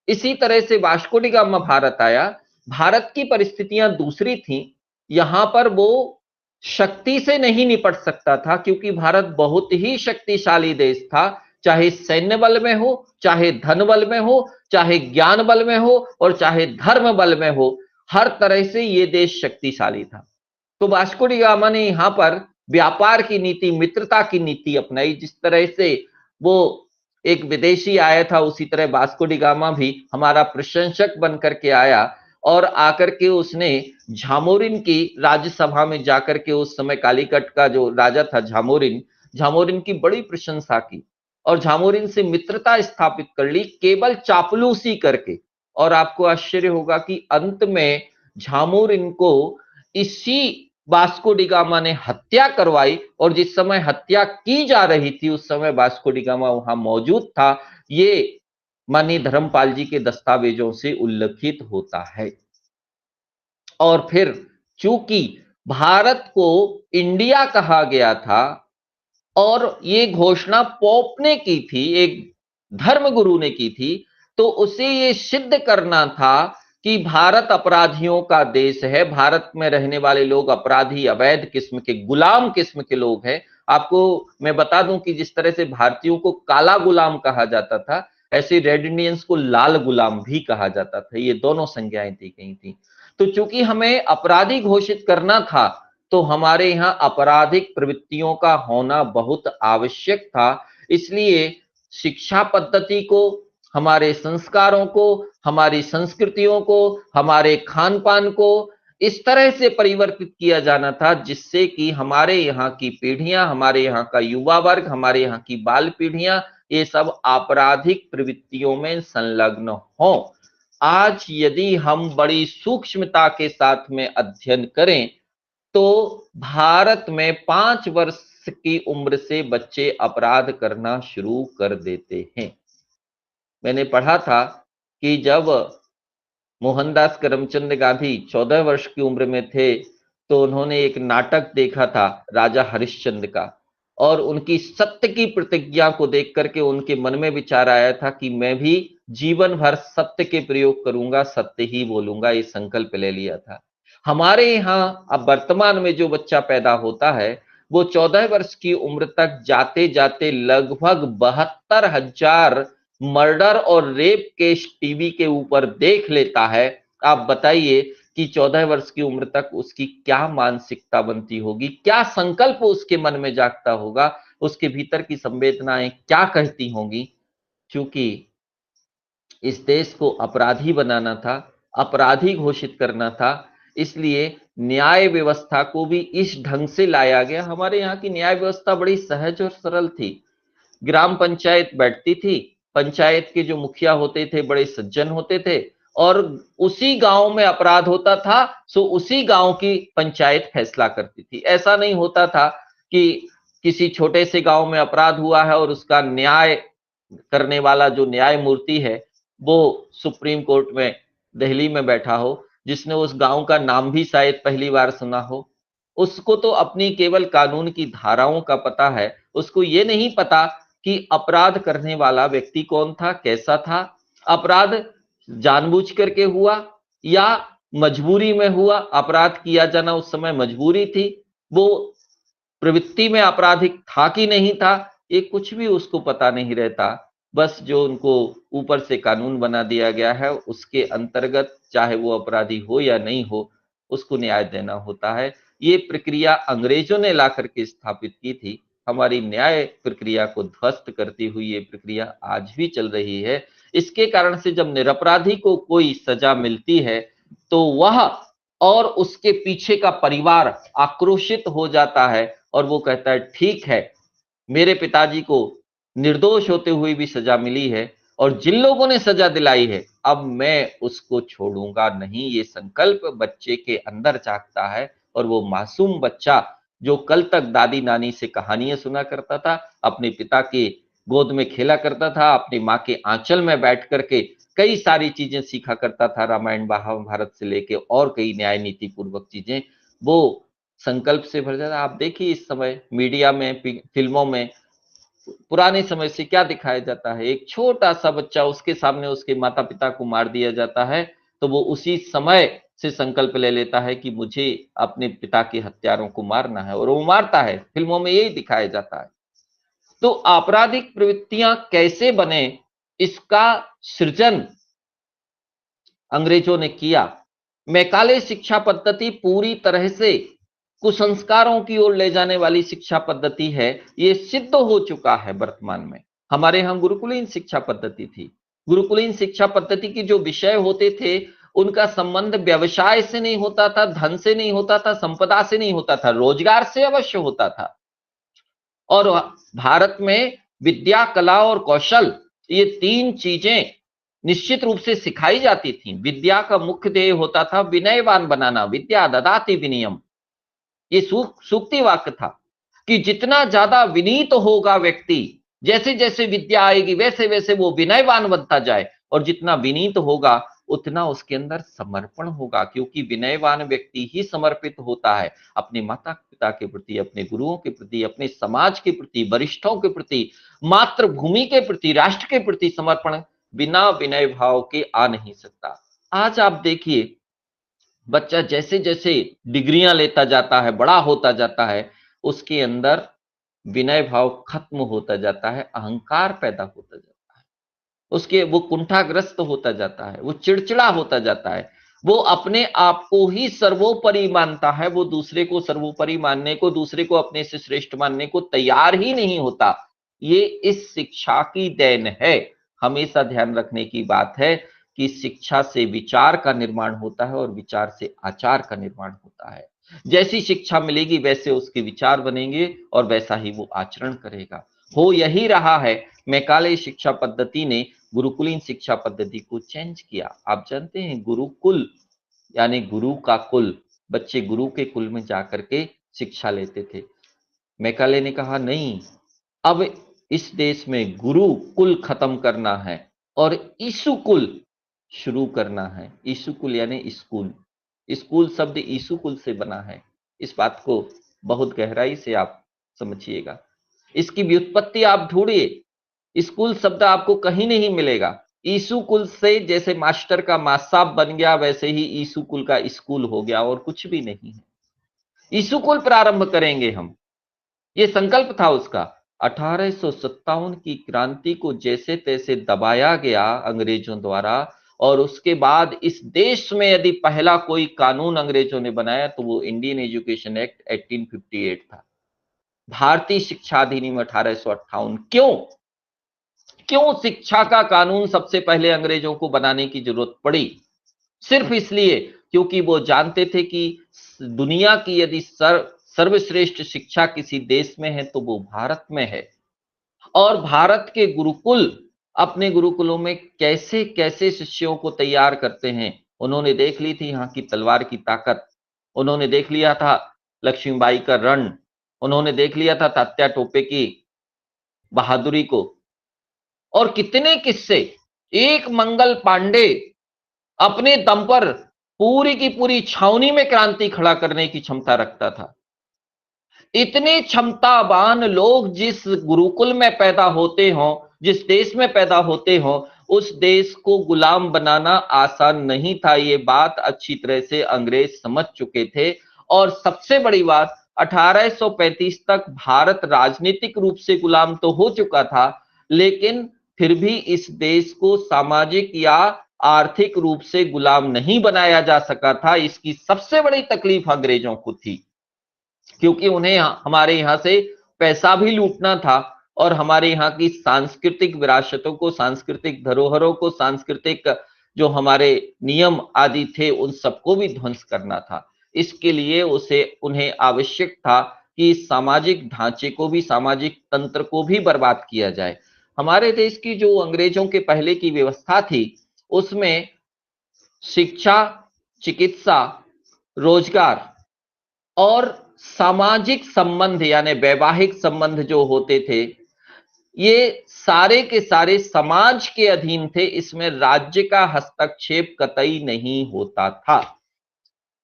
इसी तरह से वास्को डी गामा भारत आया। भारत की परिस्थितियां दूसरी थी। यहां पर वो शक्ति से नहीं निपट सकता था, क्योंकि भारत बहुत ही शक्तिशाली देश था, चाहे सैन्य बल में हो, चाहे धन बल में हो, चाहे ज्ञान बल में हो, और चाहे धर्म बल में हो। हर तरह से ये देश शक्तिशाली था। तो वास्को डी गामा ने यहां पर व्यापार की नीति, मित्रता की नीति अपनाई। जिस तरह से वो एक विदेशी आया था, उसी तरह वास्को डी गामा भी हमारा प्रशंसक बन करके आया, और आकर के उसने झामोरिन की राज्यसभा में जाकर के, उस समय कालीकट का जो राजा था झामोरिन, झामोरिन की बड़ी प्रशंसा की और झामोरिन से मित्रता स्थापित कर ली, केवल चापलूसी करके। और आपको आश्चर्य होगा कि अंत में झामोरिन को इसी वास्को डी गामा ने हत्या करवाई, और जिस समय हत्या की जा रही थी उस समय वास्को डी गामा वहां मौजूद था। ये माननीय धर्मपाल जी के दस्तावेजों से उल्लेखित होता है। और फिर चूंकि भारत को इंडिया कहा गया था, और ये घोषणा पोप ने की थी, एक धर्मगुरु ने की थी, तो उसे ये सिद्ध करना था कि भारत अपराधियों का देश है, भारत में रहने वाले लोग अपराधी, अवैध किस्म के, गुलाम किस्म के लोग हैं। आपको मैं बता दूं कि जिस तरह से भारतीयों को काला गुलाम कहा जाता था, ऐसे रेड इंडियंस को लाल गुलाम भी कहा जाता था। ये दोनों संज्ञाएं दी गई थी। तो चूंकि हमें अपराधी घोषित करना था, तो हमारे यहाँ आपराधिक प्रवृत्तियों का होना बहुत आवश्यक था। इसलिए शिक्षा पद्धति को, हमारे संस्कारों को, हमारी संस्कृतियों को, हमारे खान पान को इस तरह से परिवर्तित किया जाना था, जिससे कि हमारे यहाँ की पीढ़ियां, हमारे यहाँ का युवा वर्ग, हमारे यहाँ की बाल पीढ़ियां, ये सब आपराधिक प्रवृत्तियों में संलग्न हो। आज यदि हम बड़ी सूक्ष्मता के साथ में अध्ययन करें, तो भारत में 5 वर्ष की उम्र से बच्चे अपराध करना शुरू कर देते हैं। मैंने पढ़ा था कि जब मोहनदास करमचंद गांधी 14 वर्ष की उम्र में थे, तो उन्होंने एक नाटक देखा था राजा हरिश्चंद्र का, और उनकी सत्य की प्रतिज्ञा को देख करके उनके मन में विचार आया था कि मैं भी जीवन भर सत्य के प्रयोग करूंगा, सत्य ही बोलूंगा, ये संकल्प ले लिया था। हमारे यहाँ अब वर्तमान में जो बच्चा पैदा होता है, वो 14 वर्ष की उम्र तक जाते जाते लगभग 72,000 मर्डर और रेप केस टीवी के ऊपर देख लेता है। आप बताइए कि 14 वर्ष की उम्र तक उसकी क्या मानसिकता बनती होगी, क्या संकल्प उसके मन में जागता होगा, उसके भीतर की संवेदनाएं क्या कहती होंगी। क्योंकि इस देश को अपराधी बनाना था, अपराधी घोषित करना था, इसलिए न्याय व्यवस्था को भी इस ढंग से लाया गया। हमारे यहाँ की न्याय व्यवस्था बड़ी सहज और सरल थी। ग्राम पंचायत बैठती थी, पंचायत के जो मुखिया होते थे बड़े सज्जन होते थे, और उसी गांव में अपराध होता था सो उसी गांव की पंचायत फैसला करती थी। ऐसा नहीं होता था कि किसी छोटे से गांव में अपराध हुआ है और उसका न्याय करने वाला जो न्यायमूर्ति है वो सुप्रीम कोर्ट में दिल्ली में बैठा हो, जिसने उस गांव का नाम भी शायद पहली बार सुना हो। उसको तो अपनी केवल कानून की धाराओं का पता है, उसको ये नहीं पता कि अपराध करने वाला व्यक्ति कौन था, कैसा था, अपराध जानबूझ करके हुआ या मजबूरी में हुआ। अपराध किया जाना उस समय मजबूरी थी, वो प्रवृत्ति में आपराधिक था कि नहीं था, ये कुछ भी उसको पता नहीं रहता। बस जो उनको ऊपर से कानून बना दिया गया है उसके अंतर्गत चाहे वो अपराधी हो या नहीं हो, उसको न्याय देना होता है। ये प्रक्रिया अंग्रेजों ने ला करके स्थापित की थी। हमारी न्याय प्रक्रिया को ध्वस्त करती हुई ये प्रक्रिया आज भी चल रही है। इसके कारण से जब निरपराधी को कोई सजा मिलती है तो वह और उसके पीछे का परिवार आक्रोशित हो जाता है और वो कहता है ठीक है, मेरे पिताजी को निर्दोष होते हुए भी सजा मिली है और जिन लोगों ने सजा दिलाई है अब मैं उसको छोड़ूंगा नहीं। ये संकल्प बच्चे के अंदर जागता है और वो मासूम बच्चा जो कल तक दादी नानी से कहानियां सुना करता था, अपने पिता के गोद में खेला करता था, अपनी माँ के आंचल में बैठ करके कई सारी चीजें सीखा करता था, रामायण महाभारत से लेके और कई न्याय नीति पूर्वक चीजें, वो संकल्प से भर जाता। आप देखिए इस समय मीडिया में, फिल्मों में पुराने समय से क्या दिखाया जाता है, एक छोटा सा बच्चा, उसके सामने उसके माता पिता को मार दिया जाता है तो वो उसी समय से संकल्प ले लेता है कि मुझे अपने पिता के हत्यारों को मारना है और वो मारता है। फिल्मों में यही दिखाया जाता है। तो आपराधिक प्रवृत्तियां कैसे बने, इसका सृजन अंग्रेजों ने किया। मैकाले शिक्षा पद्धति पूरी तरह से कुसंस्कारों की ओर ले जाने वाली शिक्षा पद्धति है, ये सिद्ध हो चुका है वर्तमान में। हमारे यहाँ गुरुकुलीन शिक्षा पद्धति थी। गुरुकुलीन शिक्षा पद्धति की जो विषय होते थे उनका संबंध व्यवसाय से नहीं होता था, धन से नहीं होता था, संपदा से नहीं होता था, रोजगार से अवश्य होता था। और भारत में विद्या, कला और कौशल, ये तीन चीजें निश्चित रूप से सिखाई जाती थी। विद्या का मुख्य ध्येय होता था विनयवान बनाना, विद्या ददाति विनयम, ये सूक्ति वाक्य था कि जितना ज्यादा विनीत होगा व्यक्ति, जैसे जैसे विद्या आएगी वैसे वैसे वो विनयवान बनता जाए, और जितना विनीत होगा उतना उसके अंदर समर्पण होगा, क्योंकि विनयवान व्यक्ति ही समर्पित होता है अपने माता पिता के प्रति, अपने गुरुओं के प्रति, अपने समाज के प्रति, वरिष्ठों के प्रति, मातृभूमि के प्रति, राष्ट्र के प्रति समर्पण बिना विनय भाव के आ नहीं सकता। आज आप देखिए बच्चा जैसे जैसे डिग्रियां लेता जाता है, बड़ा होता जाता है, उसके अंदर विनय भाव खत्म होता जाता है, अहंकार पैदा होता जाता है, उसके वो कुंठाग्रस्त होता जाता है, वो चिड़चिड़ा होता जाता है, वो अपने आप को ही सर्वोपरि मानता है, वो दूसरे को सर्वोपरि मानने को, दूसरे को अपने से श्रेष्ठ मानने को तैयार ही नहीं होता। ये इस शिक्षा की देन है। हमेशा ध्यान रखने की बात है कि शिक्षा से विचार का निर्माण होता है और विचार से आचार का निर्माण होता है। जैसी शिक्षा मिलेगी वैसे उसके विचार बनेंगे और वैसा ही वो आचरण करेगा। हो यही रहा है, मैकाले शिक्षा पद्धति ने गुरुकुलीन शिक्षा पद्धति को चेंज किया। आप जानते हैं गुरुकुल यानी गुरु का कुल, बच्चे गुरु के कुल में जाकर के शिक्षा लेते थे। मैकाले ने कहा नहीं, अब इस देश में गुरु कुल खत्म करना है और ईसु कुल शुरू करना है। ईसु कुल यानी स्कूल, स्कूल शब्द ईसु कुल से बना है। इस बात को बहुत गहराई से आप समझिएगा, इसकी व्युत्पत्ति आप ढूंढिए, स्कूल शब्द आपको कहीं नहीं मिलेगा। ईसु कुल से जैसे मास्टर का मासाब बन गया वैसे ही ईसु कुल का स्कूल हो गया और कुछ भी नहीं है। ईसु कुल प्रारंभ करेंगे हम, ये संकल्प था उसका। 1857 की क्रांति को जैसे तैसे दबाया गया अंग्रेजों द्वारा, और उसके बाद इस देश में यदि पहला कोई कानून अंग्रेजों ने बनाया तो वो इंडियन एजुकेशन एक्ट 1858 था, भारतीय शिक्षा अधिनियम 1858। क्यों क्यों शिक्षा का कानून सबसे पहले अंग्रेजों को बनाने की जरूरत पड़ी? सिर्फ इसलिए क्योंकि वो जानते थे कि दुनिया की यदि सर्वश्रेष्ठ शिक्षा किसी देश में है तो वो भारत में है, और भारत के गुरुकुल अपने गुरुकुलों में कैसे कैसे शिष्यों को तैयार करते हैं। उन्होंने देख ली थी यहाँ की तलवार की ताकत, उन्होंने देख लिया था लक्ष्मीबाई का रण, उन्होंने देख लिया था तात्या टोपे की बहादुरी को, और कितने किस्से। एक मंगल पांडे अपने दम पर पूरी की पूरी छावनी में क्रांति खड़ा करने की क्षमता रखता था। इतने क्षमतावान लोग जिस गुरुकुल में पैदा होते हों, जिस देश में पैदा होते हों, उस देश को गुलाम बनाना आसान नहीं था। ये बात अच्छी तरह से अंग्रेज समझ चुके थे। और सबसे बड़ी बात, 1835 तक भारत राजनीतिक रूप से गुलाम तो हो चुका था, लेकिन फिर भी इस देश को सामाजिक या आर्थिक रूप से गुलाम नहीं बनाया जा सका था, इसकी सबसे बड़ी तकलीफ अंग्रेजों को थी, क्योंकि उन्हें हमारे यहाँ से पैसा भी लूटना था और हमारे यहाँ की सांस्कृतिक विरासतों को, सांस्कृतिक धरोहरों को, सांस्कृतिक जो हमारे नियम आदि थे उन सबको भी ध्वंस करना था। इसके लिए उन्हें आवश्यक था कि सामाजिक ढांचे को भी, सामाजिक तंत्र को भी बर्बाद किया जाए। हमारे देश की जो अंग्रेजों के पहले की व्यवस्था थी उसमें शिक्षा, चिकित्सा, रोजगार और सामाजिक संबंध यानी वैवाहिक संबंध जो होते थे, ये सारे के सारे समाज के अधीन थे। इसमें राज्य का हस्तक्षेप कतई नहीं होता था।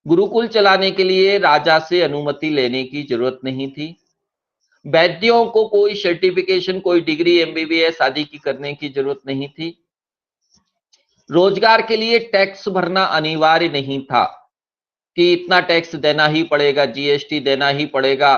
गुरुकुल चलाने के लिए राजा से अनुमति लेने की जरूरत नहीं थी। वैद्यों को कोई सर्टिफिकेशन, कोई डिग्री एमबीबीएस आदि की करने की जरूरत नहीं थी। रोजगार के लिए टैक्स भरना अनिवार्य नहीं था कि इतना टैक्स देना ही पड़ेगा, जीएसटी देना ही पड़ेगा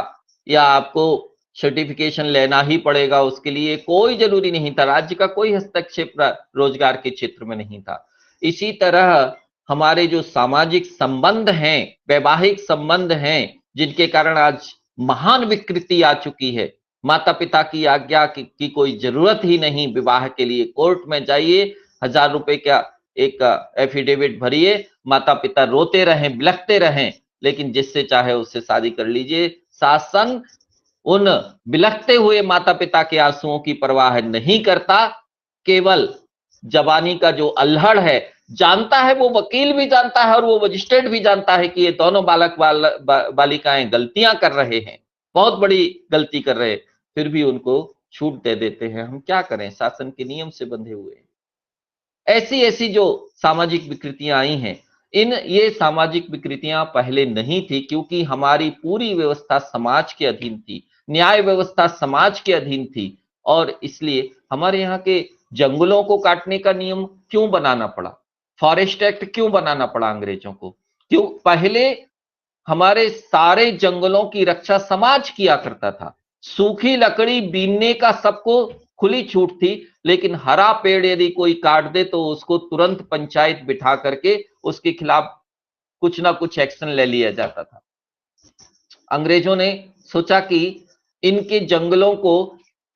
या आपको सर्टिफिकेशन लेना ही पड़ेगा, उसके लिए कोई जरूरी नहीं था। राज्य का कोई हस्तक्षेप रोजगार के क्षेत्र में नहीं था। इसी तरह हमारे जो सामाजिक संबंध हैं, वैवाहिक संबंध हैं, जिनके कारण आज महान विकृति आ चुकी है, माता पिता की आज्ञा की कोई जरूरत ही नहीं विवाह के लिए। कोर्ट में जाइए, 1000 रुपए का एक एफिडेविट भरिए, माता पिता रोते रहें, बिलखते रहें, लेकिन जिससे चाहे उससे शादी कर लीजिए। शासन उन बिलखते हुए माता पिता के आंसुओं की परवाह नहीं करता, केवल जवानी का जो अल्हड़ है, जानता है, वो वकील भी जानता है और वो मजिस्ट्रेट भी जानता है कि ये दोनों बालिकाएं गलतियां कर रहे हैं, बहुत बड़ी गलती कर रहे हैं, फिर भी उनको छूट दे देते हैं। हम क्या करें, शासन के नियम से बंधे हुए हैं। ऐसी ऐसी जो सामाजिक विकृतियां आई हैं, ये सामाजिक विकृतियां पहले नहीं थी, क्योंकि हमारी पूरी व्यवस्था समाज के अधीन थी, न्याय व्यवस्था समाज के अधीन थी। और इसलिए हमारे यहाँ के जंगलों को काटने का नियम क्यों बनाना पड़ा, फॉरेस्ट एक्ट क्यों बनाना पड़ा अंग्रेजों को? क्यों? पहले हमारे सारे जंगलों की रक्षा समाज किया करता था। सूखी लकड़ी बीनने का सबको खुली छूट थी, लेकिन हरा पेड़ यदि कोई काट दे तो उसको तुरंत पंचायत बिठा करके उसके खिलाफ कुछ ना कुछ एक्शन ले लिया जाता था। अंग्रेजों ने सोचा कि इनके जंगलों को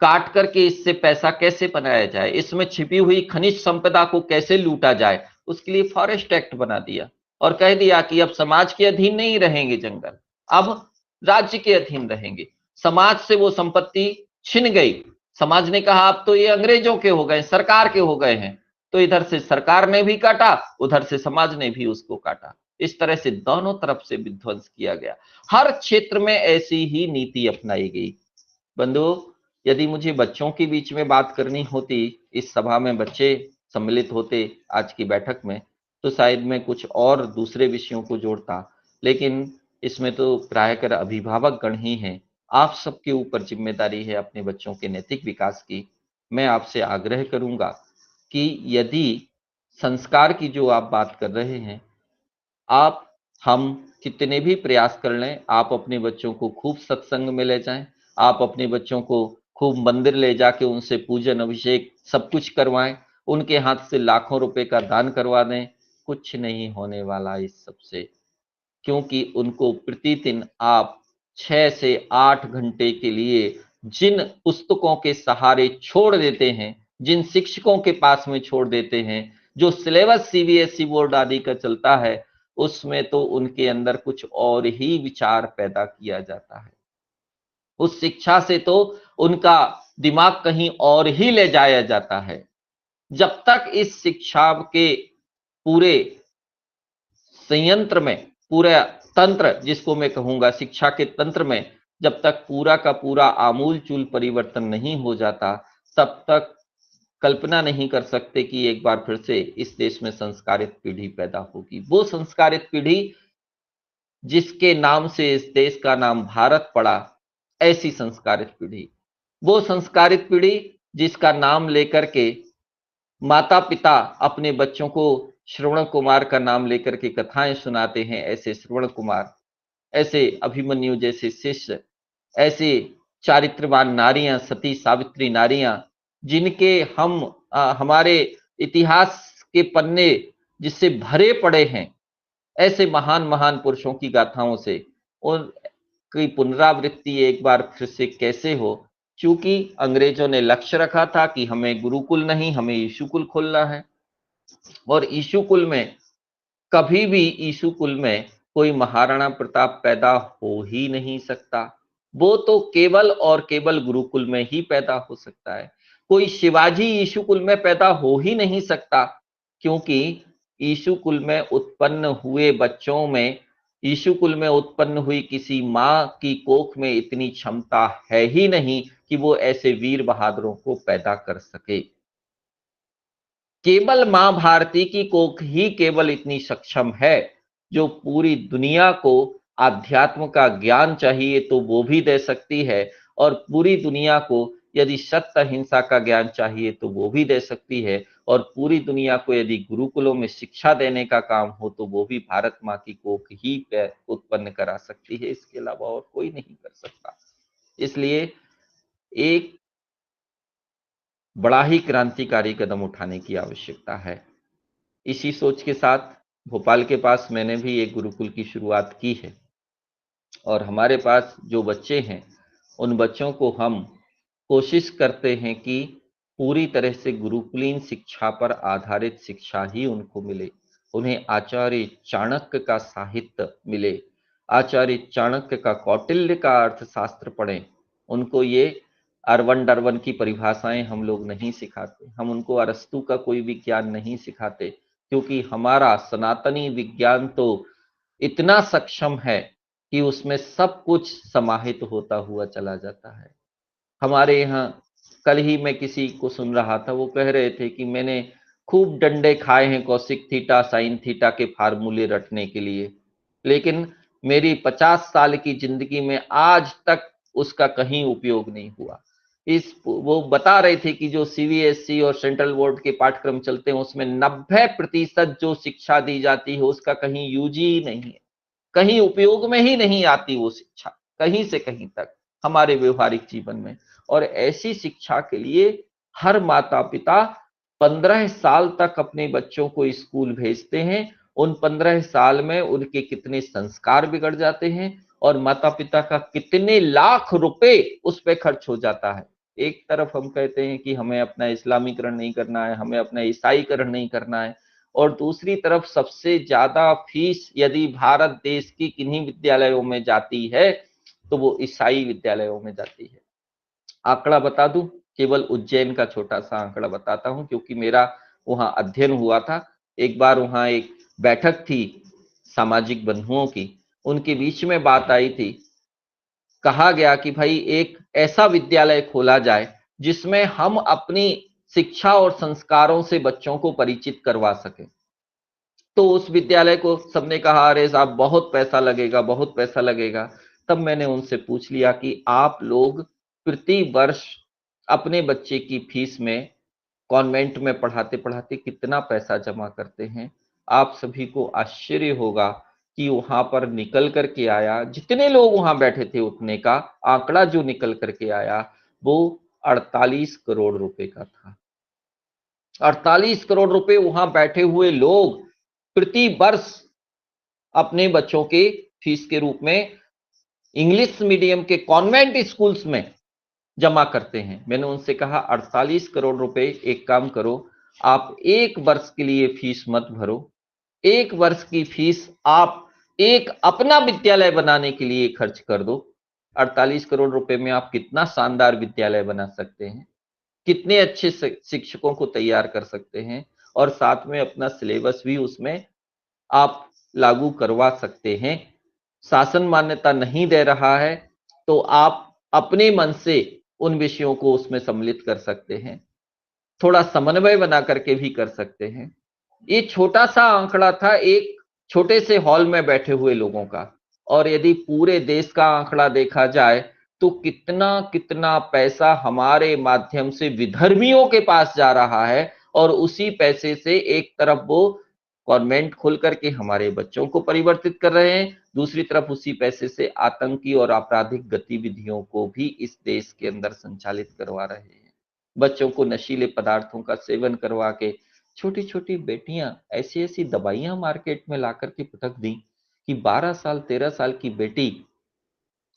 काट करके इससे पैसा कैसे बनाया जाए, इसमें छिपी हुई खनिज संपदा को कैसे लूटा जाए, उसके लिए फॉरेस्ट एक्ट बना दिया और कह दिया कि अब समाज के अधीन नहीं रहेंगे जंगल, अब राज्य के अधीन रहेंगे। समाज से वो संपत्ति छिन गई। समाज ने कहा अब तो ये अंग्रेजों के हो गए, सरकार के हो गए हैं, तो इधर से सरकार ने भी काटा, उधर से समाज ने भी उसको काटा। इस तरह से दोनों तरफ से विध्वंस किया गया। हर क्षेत्र में ऐसी ही नीति अपनाई गई। बंधुओं, यदि मुझे बच्चों के बीच में बात करनी होती, इस सभा में बच्चे सम्मिलित होते आज की बैठक में, तो शायद मैं कुछ और दूसरे विषयों को जोड़ता, लेकिन इसमें तो प्रायकर अभिभावक गण ही हैं। आप सबके ऊपर जिम्मेदारी है अपने बच्चों के नैतिक विकास की। मैं आपसे आग्रह करूंगा कि यदि संस्कार की जो आप बात कर रहे हैं, आप हम कितने भी प्रयास कर लें, आप अपने बच्चों को खूब सत्संग में ले जाएं, आप अपने बच्चों को खूब मंदिर ले जाके उनसे पूजन अभिषेक सब कुछ करवाएं, उनके हाथ से लाखों रुपए का दान करवा दें, कुछ नहीं होने वाला इस सबसे। क्योंकि उनको प्रतिदिन आप 6 से 8 घंटे के लिए जिन पुस्तकों के सहारे छोड़ देते हैं, जिन शिक्षकों के पास में छोड़ देते हैं, जो सिलेबस सीबीएसई बोर्ड आदि का चलता है, उसमें तो उनके अंदर कुछ और ही विचार पैदा किया जाता है। उस शिक्षा से तो उनका दिमाग कहीं और ही ले जाया जाता है। जब तक इस शिक्षा के पूरे संयंत्र में, पूरा तंत्र जिसको मैं कहूंगा, शिक्षा के तंत्र में जब तक पूरा का पूरा आमूल चूल परिवर्तन नहीं हो जाता, तब तक कल्पना नहीं कर सकते कि एक बार फिर से इस देश में संस्कारित पीढ़ी पैदा होगी। वो संस्कारित पीढ़ी जिसके नाम से इस देश का नाम भारत पड़ा, ऐसी संस्कारित पीढ़ी। वो संस्कारित पीढ़ी जिसका नाम लेकर के माता पिता अपने बच्चों को श्रवण कुमार का नाम लेकर के कथाएं सुनाते हैं, ऐसे श्रवण कुमार, ऐसे अभिमन्यु जैसे शिष्य, ऐसे चारित्रवान नारियां, सती सावित्री नारियां, जिनके हम हमारे इतिहास के पन्ने जिससे भरे पड़े हैं ऐसे महान महान पुरुषों की गाथाओं से, उनकी पुनरावृत्ति एक बार फिर से कैसे हो। क्योंकि अंग्रेजों ने लक्ष्य रखा था कि हमें गुरुकुल नहीं, हमें यीशु कुल खोलना है, और यीशु कुल में कभी भी यीशु कुल में कोई महाराणा प्रताप पैदा हो ही नहीं सकता। वो तो केवल और केवल गुरुकुल में ही पैदा हो सकता है। कोई शिवाजी यीशु कुल में पैदा हो ही नहीं सकता, क्योंकि यीशु कुल में उत्पन्न हुए बच्चों में, यीशु कुल में उत्पन्न हुई किसी माँ की कोख में इतनी क्षमता है ही नहीं कि वो ऐसे वीर बहादुरों को पैदा कर सके। केवल मां भारती की कोख ही केवल इतनी सक्षम है, जो पूरी दुनिया को आध्यात्म का ज्ञान चाहिए तो वो भी दे सकती है, और पूरी दुनिया को यदि सत्य अहिंसा का ज्ञान चाहिए तो वो भी दे सकती है, और पूरी दुनिया को यदि गुरुकुलों में शिक्षा देने का काम हो तो वो भी भारत माँ की कोख ही उत्पन्न करा सकती है। इसके अलावा और कोई नहीं कर सकता। इसलिए एक बड़ा ही क्रांतिकारी कदम उठाने की आवश्यकता है। इसी सोच के साथ भोपाल के पास मैंने भी एक गुरुकुल की शुरुआत की है, और हमारे पास जो बच्चे हैं उन बच्चों को हम कोशिश करते हैं कि पूरी तरह से गुरुकुलीन शिक्षा पर आधारित शिक्षा ही उनको मिले। उन्हें आचार्य चाणक्य का साहित्य मिले, आचार्य चाणक्य का कौटिल्य का अर्थशास्त्र पढ़ें। उनको ये अरवन डरवन की परिभाषाएं हम लोग नहीं सिखाते, हम उनको अरस्तु का कोई विज्ञान नहीं सिखाते, क्योंकि हमारा सनातनी विज्ञान तो इतना सक्षम है कि उसमें सब कुछ समाहित होता हुआ चला जाता है। हमारे यहाँ कल ही मैं किसी को सुन रहा था, वो कह रहे थे कि मैंने खूब डंडे खाए हैं कौशिक थीटा साइन थीटा के फार्मूले रटने के लिए, लेकिन मेरी 50 साल की जिंदगी में आज तक उसका कहीं उपयोग नहीं हुआ। वो बता रहे थे कि जो सीबीएसई और सेंट्रल बोर्ड के पाठ्यक्रम चलते हैं उसमें 90% जो शिक्षा दी जाती है उसका कहीं यूज ही नहीं है, कहीं उपयोग में ही नहीं आती वो शिक्षा, कहीं से कहीं तक हमारे व्यवहारिक जीवन में। और ऐसी शिक्षा के लिए हर माता पिता 15 साल तक अपने बच्चों को स्कूल भेजते हैं। उन 15 साल में उनके कितने संस्कार बिगड़ जाते हैं और माता पिता का कितने लाख रुपए उस पर खर्च हो जाता है। एक तरफ हम कहते हैं कि हमें अपना इस्लामीकरण नहीं करना है, हमें अपना ईसाईकरण नहीं करना है, और दूसरी तरफ सबसे ज्यादा फीस यदि भारत देश की किन्हीं विद्यालयों में जाती है तो वो ईसाई विद्यालयों में जाती है। आंकड़ा बता दूं, केवल उज्जैन का छोटा सा आंकड़ा बताता हूं, क्योंकि मेरा वहां अध्ययन हुआ था। एक बार वहां एक बैठक थी सामाजिक बंधुओं की, उनके बीच में बात आई थी, कहा गया कि भाई एक ऐसा विद्यालय खोला जाए जिसमें हम अपनी शिक्षा और संस्कारों से बच्चों को परिचित करवा सकें। तो उस विद्यालय को सबने कहा अरे साहब बहुत पैसा लगेगा, बहुत पैसा लगेगा। तब मैंने उनसे पूछ लिया कि आप लोग प्रति वर्ष अपने बच्चे की फीस में कॉन्वेंट में पढ़ाते पढ़ाते कितना पैसा जमा करते हैं। आप सभी को आश्चर्य होगा कि वहां पर निकल करके आया, जितने लोग वहां बैठे थे उतने का आंकड़ा जो निकल करके आया वो 48 करोड़ रुपए का था। 48 करोड़ रुपए वहां बैठे हुए लोग प्रति वर्ष अपने बच्चों के फीस के रूप में इंग्लिश मीडियम के कॉन्वेंट स्कूल्स में जमा करते हैं। मैंने उनसे कहा 48 करोड़ रुपए, एक काम करो, आप एक वर्ष के लिए फीस मत भरो, एक वर्ष की फीस आप एक अपना विद्यालय बनाने के लिए खर्च कर दो। 48 करोड़ रुपए में आप कितना शानदार विद्यालय बना सकते हैं, कितने अच्छे शिक्षकों को तैयार कर सकते हैं, और साथ में अपना सिलेबस भी उसमें आप लागू करवा सकते हैं। शासन मान्यता नहीं दे रहा है तो आप अपने मन से उन विषयों को उसमें सम्मिलित कर सकते हैं, थोड़ा समन्वय बना करके भी कर सकते हैं। ये छोटा सा आंकड़ा था एक छोटे से हॉल में बैठे हुए लोगों का, और यदि पूरे देश का आंकड़ा देखा जाए तो कितना कितना पैसा हमारे माध्यम से विधर्मियों के पास जा रहा है, और उसी पैसे से एक तरफ वो कॉन्वेंट खोल करके हमारे बच्चों को परिवर्तित कर रहे हैं, दूसरी तरफ उसी पैसे से आतंकी और आपराधिक गतिविधियों को भी इस देश के अंदर संचालित करवा रहे हैं। बच्चों को नशीले पदार्थों का सेवन करवा के छोटी छोटी बेटियां ऐसी ऐसी दवाइयां मार्केट में ला करके पटक दी कि 12 साल 13 साल की बेटी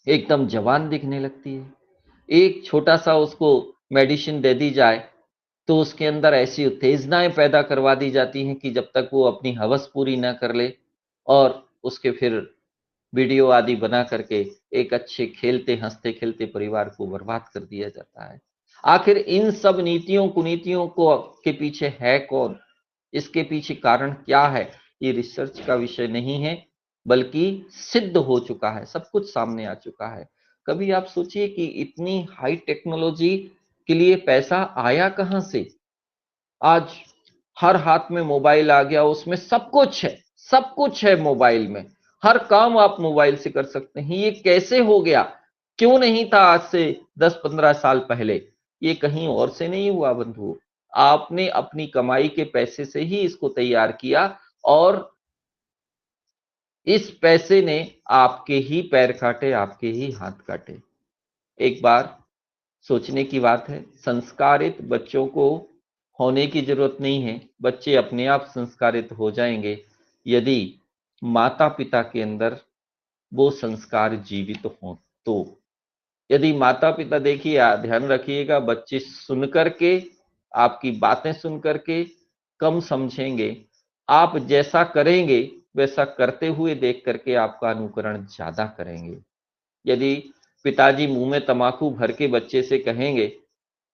एकदम जवान दिखने लगती है। एक छोटा सा उसको मेडिसिन दे दी जाए तो उसके अंदर ऐसी उत्तेजनाएं पैदा करवा दी जाती हैं कि जब तक वो अपनी हवस पूरी ना कर ले, और उसके फिर वीडियो आदि बना करके एक अच्छे खेलते हंसते खेलते परिवार को बर्बाद कर दिया जाता है। आखिर इन सब नीतियों कुनीतियों को के पीछे है कौन? इसके पीछे कारण क्या है? ये रिसर्च का विषय नहीं है, बल्कि सिद्ध हो चुका है, सब कुछ सामने आ चुका है। कभी आप सोचिए कि इतनी हाई टेक्नोलॉजी के लिए पैसा आया कहां से? आज हर हाथ में मोबाइल आ गया, उसमें सब कुछ है, सब कुछ है मोबाइल में। हर काम आप मोबाइल से कर सकते हैं। ये कैसे हो गया? क्यों नहीं था आज से 10-15 साल पहले? ये कहीं और से नहीं हुआ बंधु। आपने अपनी कमाई के पैसे से ही इसको तैयार किया, और इस पैसे ने आपके ही पैर काटे, आपके ही हाथ काटे। एक बार सोचने की बात है, संस्कारित बच्चों को होने की जरूरत नहीं है। बच्चे अपने आप संस्कारित हो जाएंगे यदि माता पिता के अंदर वो संस्कार जीवित हों तो। यदि माता पिता, देखिए ध्यान रखिएगा, बच्चे सुन करके, आपकी बातें सुन करके कम समझेंगे। आप जैसा करेंगे वैसा करते हुए देख करके आपका अनुकरण ज्यादा करेंगे। यदि पिताजी मुंह में तमाकू भर के बच्चे से कहेंगे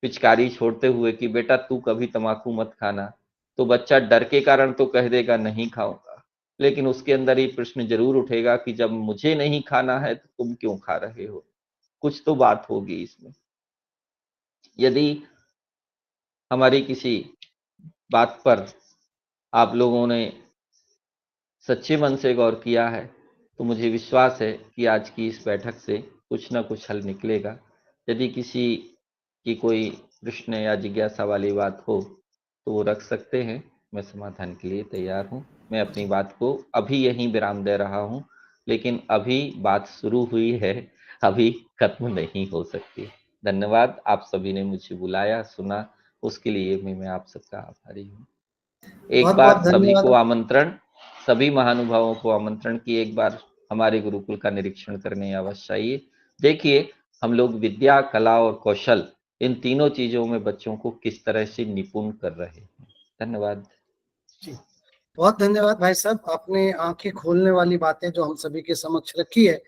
पिचकारी छोड़ते हुए कि बेटा तू कभी तमाकू मत खाना, तो बच्चा डर के कारण तो कह देगा नहीं खाऊंगा, लेकिन उसके अंदर ये प्रश्न जरूर उठेगा कि जब मुझे नहीं खाना है तो तुम क्यों खा रहे हो? कुछ तो बात होगी इसमें। यदि हमारी किसी बात पर आप लोगों ने सच्चे मन से गौर किया है तो मुझे विश्वास है कि आज की इस बैठक से कुछ ना कुछ हल निकलेगा। यदि किसी की कोई प्रश्न या जिज्ञासा वाली बात हो तो वो रख सकते हैं, मैं समाधान के लिए तैयार हूँ। मैं अपनी बात को अभी यहीं विराम दे रहा हूँ, लेकिन अभी बात शुरू हुई है, अभी खत्म नहीं हो सकती। धन्यवाद, आप सभी ने मुझे बुलाया, सुना, उसके लिए मैं आप सबका आभारी हूँ। एक बहुत बार बहुत सभी को धन्यवाद। आमंत्रण, सभी महानुभावों को आमंत्रण कि एक बार हमारे गुरुकुल का निरीक्षण करने अवश्य आइए। देखिए हम लोग विद्या, कला और कौशल, इन तीनों चीजों में बच्चों को किस तरह से निपुण कर रहे हैं। धन्यवाद जी, बहुत धन्यवाद भाई साहब, आपने आंखें खोलने वाली बातें जो हम सभी के समक्ष रखी है।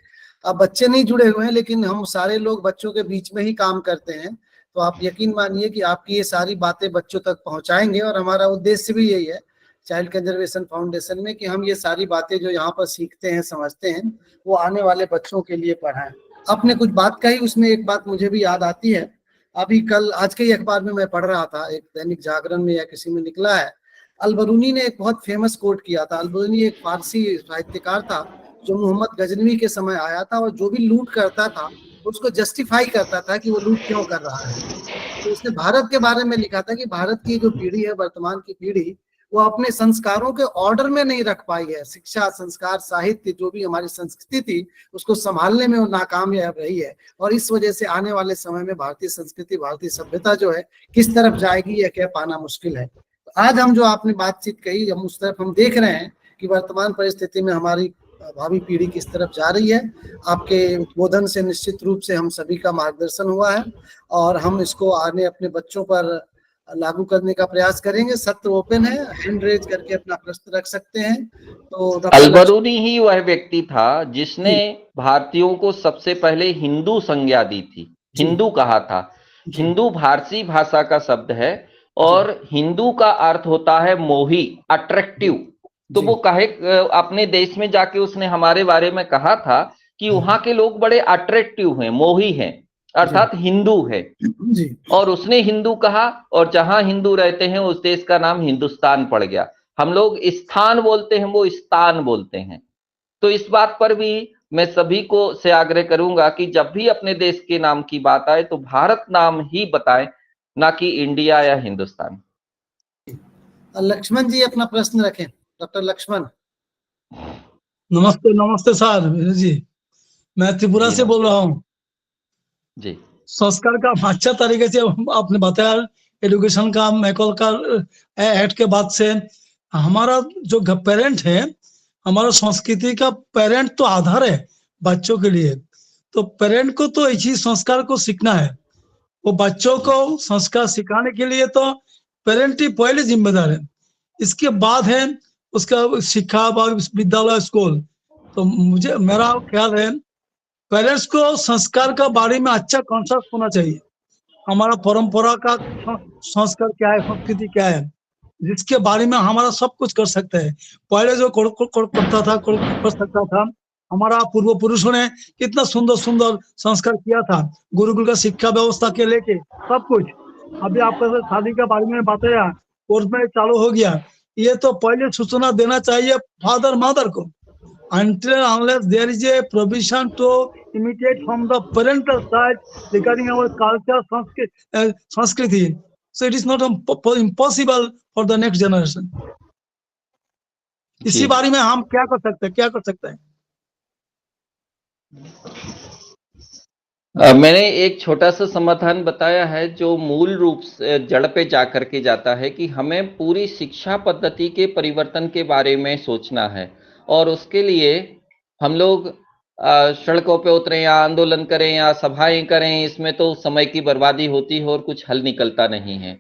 अब बच्चे नहीं जुड़े हुए हैं, लेकिन हम सारे लोग बच्चों के बीच में ही काम करते हैं, तो आप यकीन मानिए कि आपकी ये सारी बातें बच्चों तक पहुंचाएंगे। और हमारा उद्देश्य भी यही है चाइल्ड कंजर्वेशन फाउंडेशन में, कि हम ये सारी बातें जो यहाँ पर सीखते हैं, समझते हैं, वो आने वाले बच्चों के लिए पढ़ाएं। आपने कुछ बात कही, उसमें एक बात मुझे भी याद आती है। अभी कल आज के ही अखबार में मैं पढ़ रहा था, एक दैनिक जागरण में या किसी में निकला है, अलबरूनी ने एक बहुत फेमस कोट किया था। अलबरूनी एक फारसी साहित्यकार था जो मोहम्मद गजनवी के समय आया था, और जो भी लूट करता था उसको जस्टिफाई करता था कि वो लूट क्यों कर रहा है। तो उसने भारत के बारे में लिखा था कि भारत की जो पीढ़ी है, वर्तमान की पीढ़ी, वो अपने संस्कारों के ऑर्डर में नहीं रख पाई है। शिक्षा, संस्कार, साहित्य, जो भी हमारी संस्कृति थी, उसको संभालने में वो नाकामयाब रही है। और इस वजह से आने वाले समय में भारतीय संस्कृति, भारतीय सभ्यता जो है किस तरफ जाएगी, यह कह पाना मुश्किल है। आज हम जो आपने बातचीत कही, हम उस तरफ हम देख रहे हैं कि वर्तमान परिस्थिति में हमारी भावी पीढ़ी किस तरफ जा रही है। आपके उद्बोधन से निश्चित रूप से हम सभी का मार्गदर्शन हुआ है, और हम इसको आने अपने बच्चों पर लागू करने का प्रयास करेंगे। सत्र ओपन है, हैंड रेज करके अपना प्रश्न रख सकते हैं। तो डॉक्टर अलबरूनी ही वह व्यक्ति था जिसने जी भारतीयों को सबसे पहले हिंदू संज्ञा दी थी, जी हिंदू कहा था। जी हिंदू फारसी भाषा का शब्द है, जी और हिंदू का अर्थ होता है मोही, जी अट्रैक्टिव। तो जी वो कहे, अपने देश में जाके उसने हमारे बारे में कहा था कि वहां के लोग बड़े अट्रैक्टिव हैं, मोही हैं, जी अर्थात हिंदू है। जी और उसने हिंदू कहा, और जहां हिंदू रहते हैं उस देश का नाम हिंदुस्तान पड़ गया। हम लोग स्थान बोलते हैं, वो स्थान बोलते हैं। तो इस बात पर भी मैं सभी को से आग्रह करूंगा कि जब भी अपने देश के नाम की बात आए तो भारत नाम ही बताएं, ना कि इंडिया या हिंदुस्तान। लक्ष्मण जी अपना प्रश्न रखें, डॉक्टर लक्ष्मण। नमस्ते नमस्ते सर वीरू जी, मैं त्रिपुरा जी से बोल नमस्ते रहा हूँ। जी। संस्कार का अच्छा तरीके से आपने बताया एजुकेशन का मैकॉल का एक्ट के बाद से हमारा जो पेरेंट है, हमारा संस्कृति का पेरेंट तो आधार है बच्चों के लिए। तो पेरेंट को तो इसी संस्कार को सीखना है। वो बच्चों को संस्कार सिखाने के लिए तो पेरेंट ही पहले जिम्मेदार है, इसके बाद है उसका शिक्षा विद्यालय स्कूल। तो मुझे मेरा ख्याल है पेरेंट्स को संस्कार का बारे में अच्छा कॉन्सेप्ट होना चाहिए। हमारा परंपरा का संस्कार क्या है, संस्कृति क्या है, जिसके बारे में हमारा सब कुछ कर सकते हैं। पहले जो कर सकता था, हमारा पूर्व पुरुषों ने कितना सुंदर सुंदर संस्कार किया था, गुरुकुल का शिक्षा व्यवस्था के लेके सब कुछ। अभी आपका शादी का बारे में बताया, कोर्स में चालू हो गया, ये तो पहले सूचना देना चाहिए फादर मदर को। Until and unless there is a provision to imitate from the parental side regarding our culture, Sanskriti, so it is not impossible for the next generation. इसी बारे में हम क्या कर सकते हैं? मैंने एक छोटा सा समाधान बताया है जो मूल रूप से जड़ पे जाकर के जाता है कि हमें पूरी शिक्षा पद्धति के परिवर्तन के बारे में सोचना है, और उसके लिए हम लोग सड़कों पे उतरें या आंदोलन करें या सभाएं करें, इसमें तो समय की बर्बादी होती है और कुछ हल निकलता नहीं है।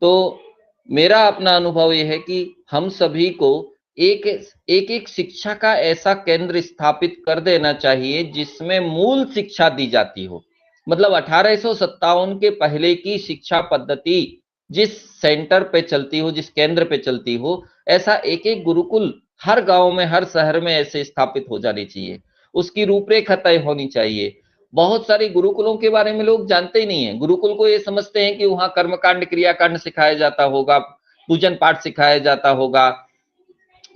तो मेरा अपना अनुभव यह है कि हम सभी को एक शिक्षा का ऐसा केंद्र स्थापित कर देना चाहिए जिसमें मूल शिक्षा दी जाती हो। मतलब 1857 के पहले की शिक्षा पद्धति जिस सेंटर पे चलती हो, जिस केंद्र पे चलती हो, ऐसा एक एक गुरुकुल हर गांव में, हर शहर में ऐसे स्थापित हो जानी चाहिए। उसकी रूपरेखा तय होनी चाहिए। बहुत सारे गुरुकुलों के बारे में लोग जानते ही नहीं है। गुरुकुल को ये समझते हैं कि वहां कर्मकांड क्रियाकांड सिखाया जाता होगा, पूजन पाठ सिखाया जाता होगा,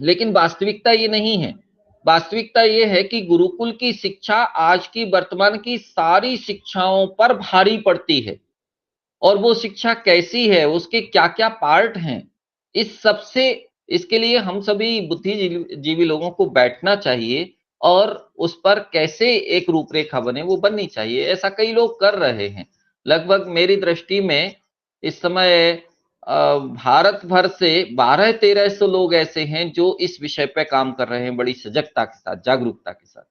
लेकिन वास्तविकता ये नहीं है। वास्तविकता ये है कि गुरुकुल की शिक्षा आज की वर्तमान की सारी शिक्षाओं पर भारी पड़ती है, और वो शिक्षा कैसी है, उसके क्या क्या पार्ट हैं, इस सबसे इसके लिए हम सभी बुद्धिजीवी लोगों को बैठना चाहिए और उस पर कैसे एक रूपरेखा बने वो बननी चाहिए। ऐसा कई लोग कर रहे हैं। लगभग मेरी दृष्टि में इस समय भारत भर से 1200-1300 लोग ऐसे हैं जो इस विषय पे काम कर रहे हैं, बड़ी सजगता के साथ, जागरूकता के साथ।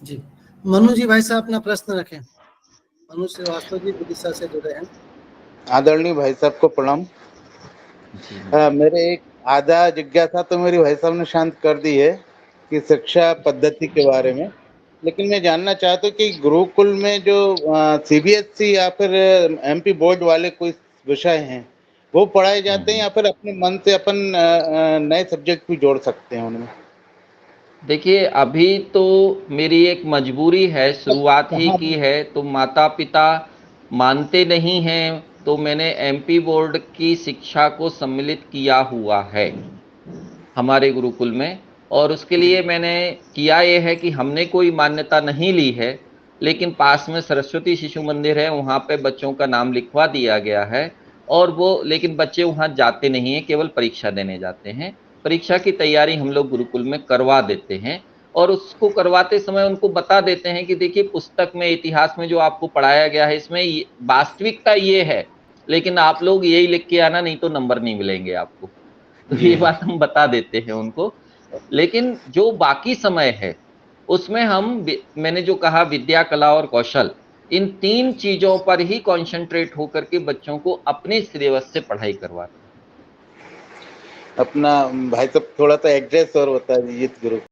जी, मनु जी भाई साहब अपना प्रश्न रखें। मनु श्रीवास्तव जी उड़ीसा से जुड़े हैं। आदरणीय भाई साहब को प्रणाम। मेरे एक आधा जिज्ञासा तो मेरी भाई साहब ने शांत कर दी है कि शिक्षा पद्धति के बारे में, लेकिन मैं जानना चाहता हूँ कि गुरुकुल में जो सीबीएसई या फिर एमपी बोर्ड वाले कोई विषय हैं वो पढ़ाए जाते हैं या फिर अपने मन से अपन नए सब्जेक्ट भी जोड़ सकते हैं उनमें? देखिए, अभी तो मेरी एक मजबूरी है, शुरुआत ही की है, तो माता पिता मानते नहीं हैं, तो मैंने एमपी बोर्ड की शिक्षा को सम्मिलित किया हुआ है हमारे गुरुकुल में। और उसके लिए मैंने किया ये है कि हमने कोई मान्यता नहीं ली है, लेकिन पास में सरस्वती शिशु मंदिर है, वहाँ पे बच्चों का नाम लिखवा दिया गया है, और वो लेकिन बच्चे वहाँ जाते नहीं हैं, केवल परीक्षा देने जाते हैं। परीक्षा की तैयारी हम लोग गुरुकुल में करवा देते हैं, और उसको करवाते समय उनको बता देते हैं कि देखिए, पुस्तक में, इतिहास में जो आपको पढ़ाया गया है, इसमें वास्तविकता ये है, लेकिन आप लोग यही लिख के आना, नहीं तो नंबर नहीं मिलेंगे आपको। तो ये बात हम बता देते हैं उनको। लेकिन जो बाकी समय है उसमें मैंने जो कहा, विद्या, कला और कौशल, इन 3 चीजों पर ही कॉन्सेंट्रेट होकर के बच्चों को अपने सिलेबस से पढ़ाई करवाते हैं। अपना भाई साहब थोड़ा सा एड्रेस और बता दीजिए गुरु।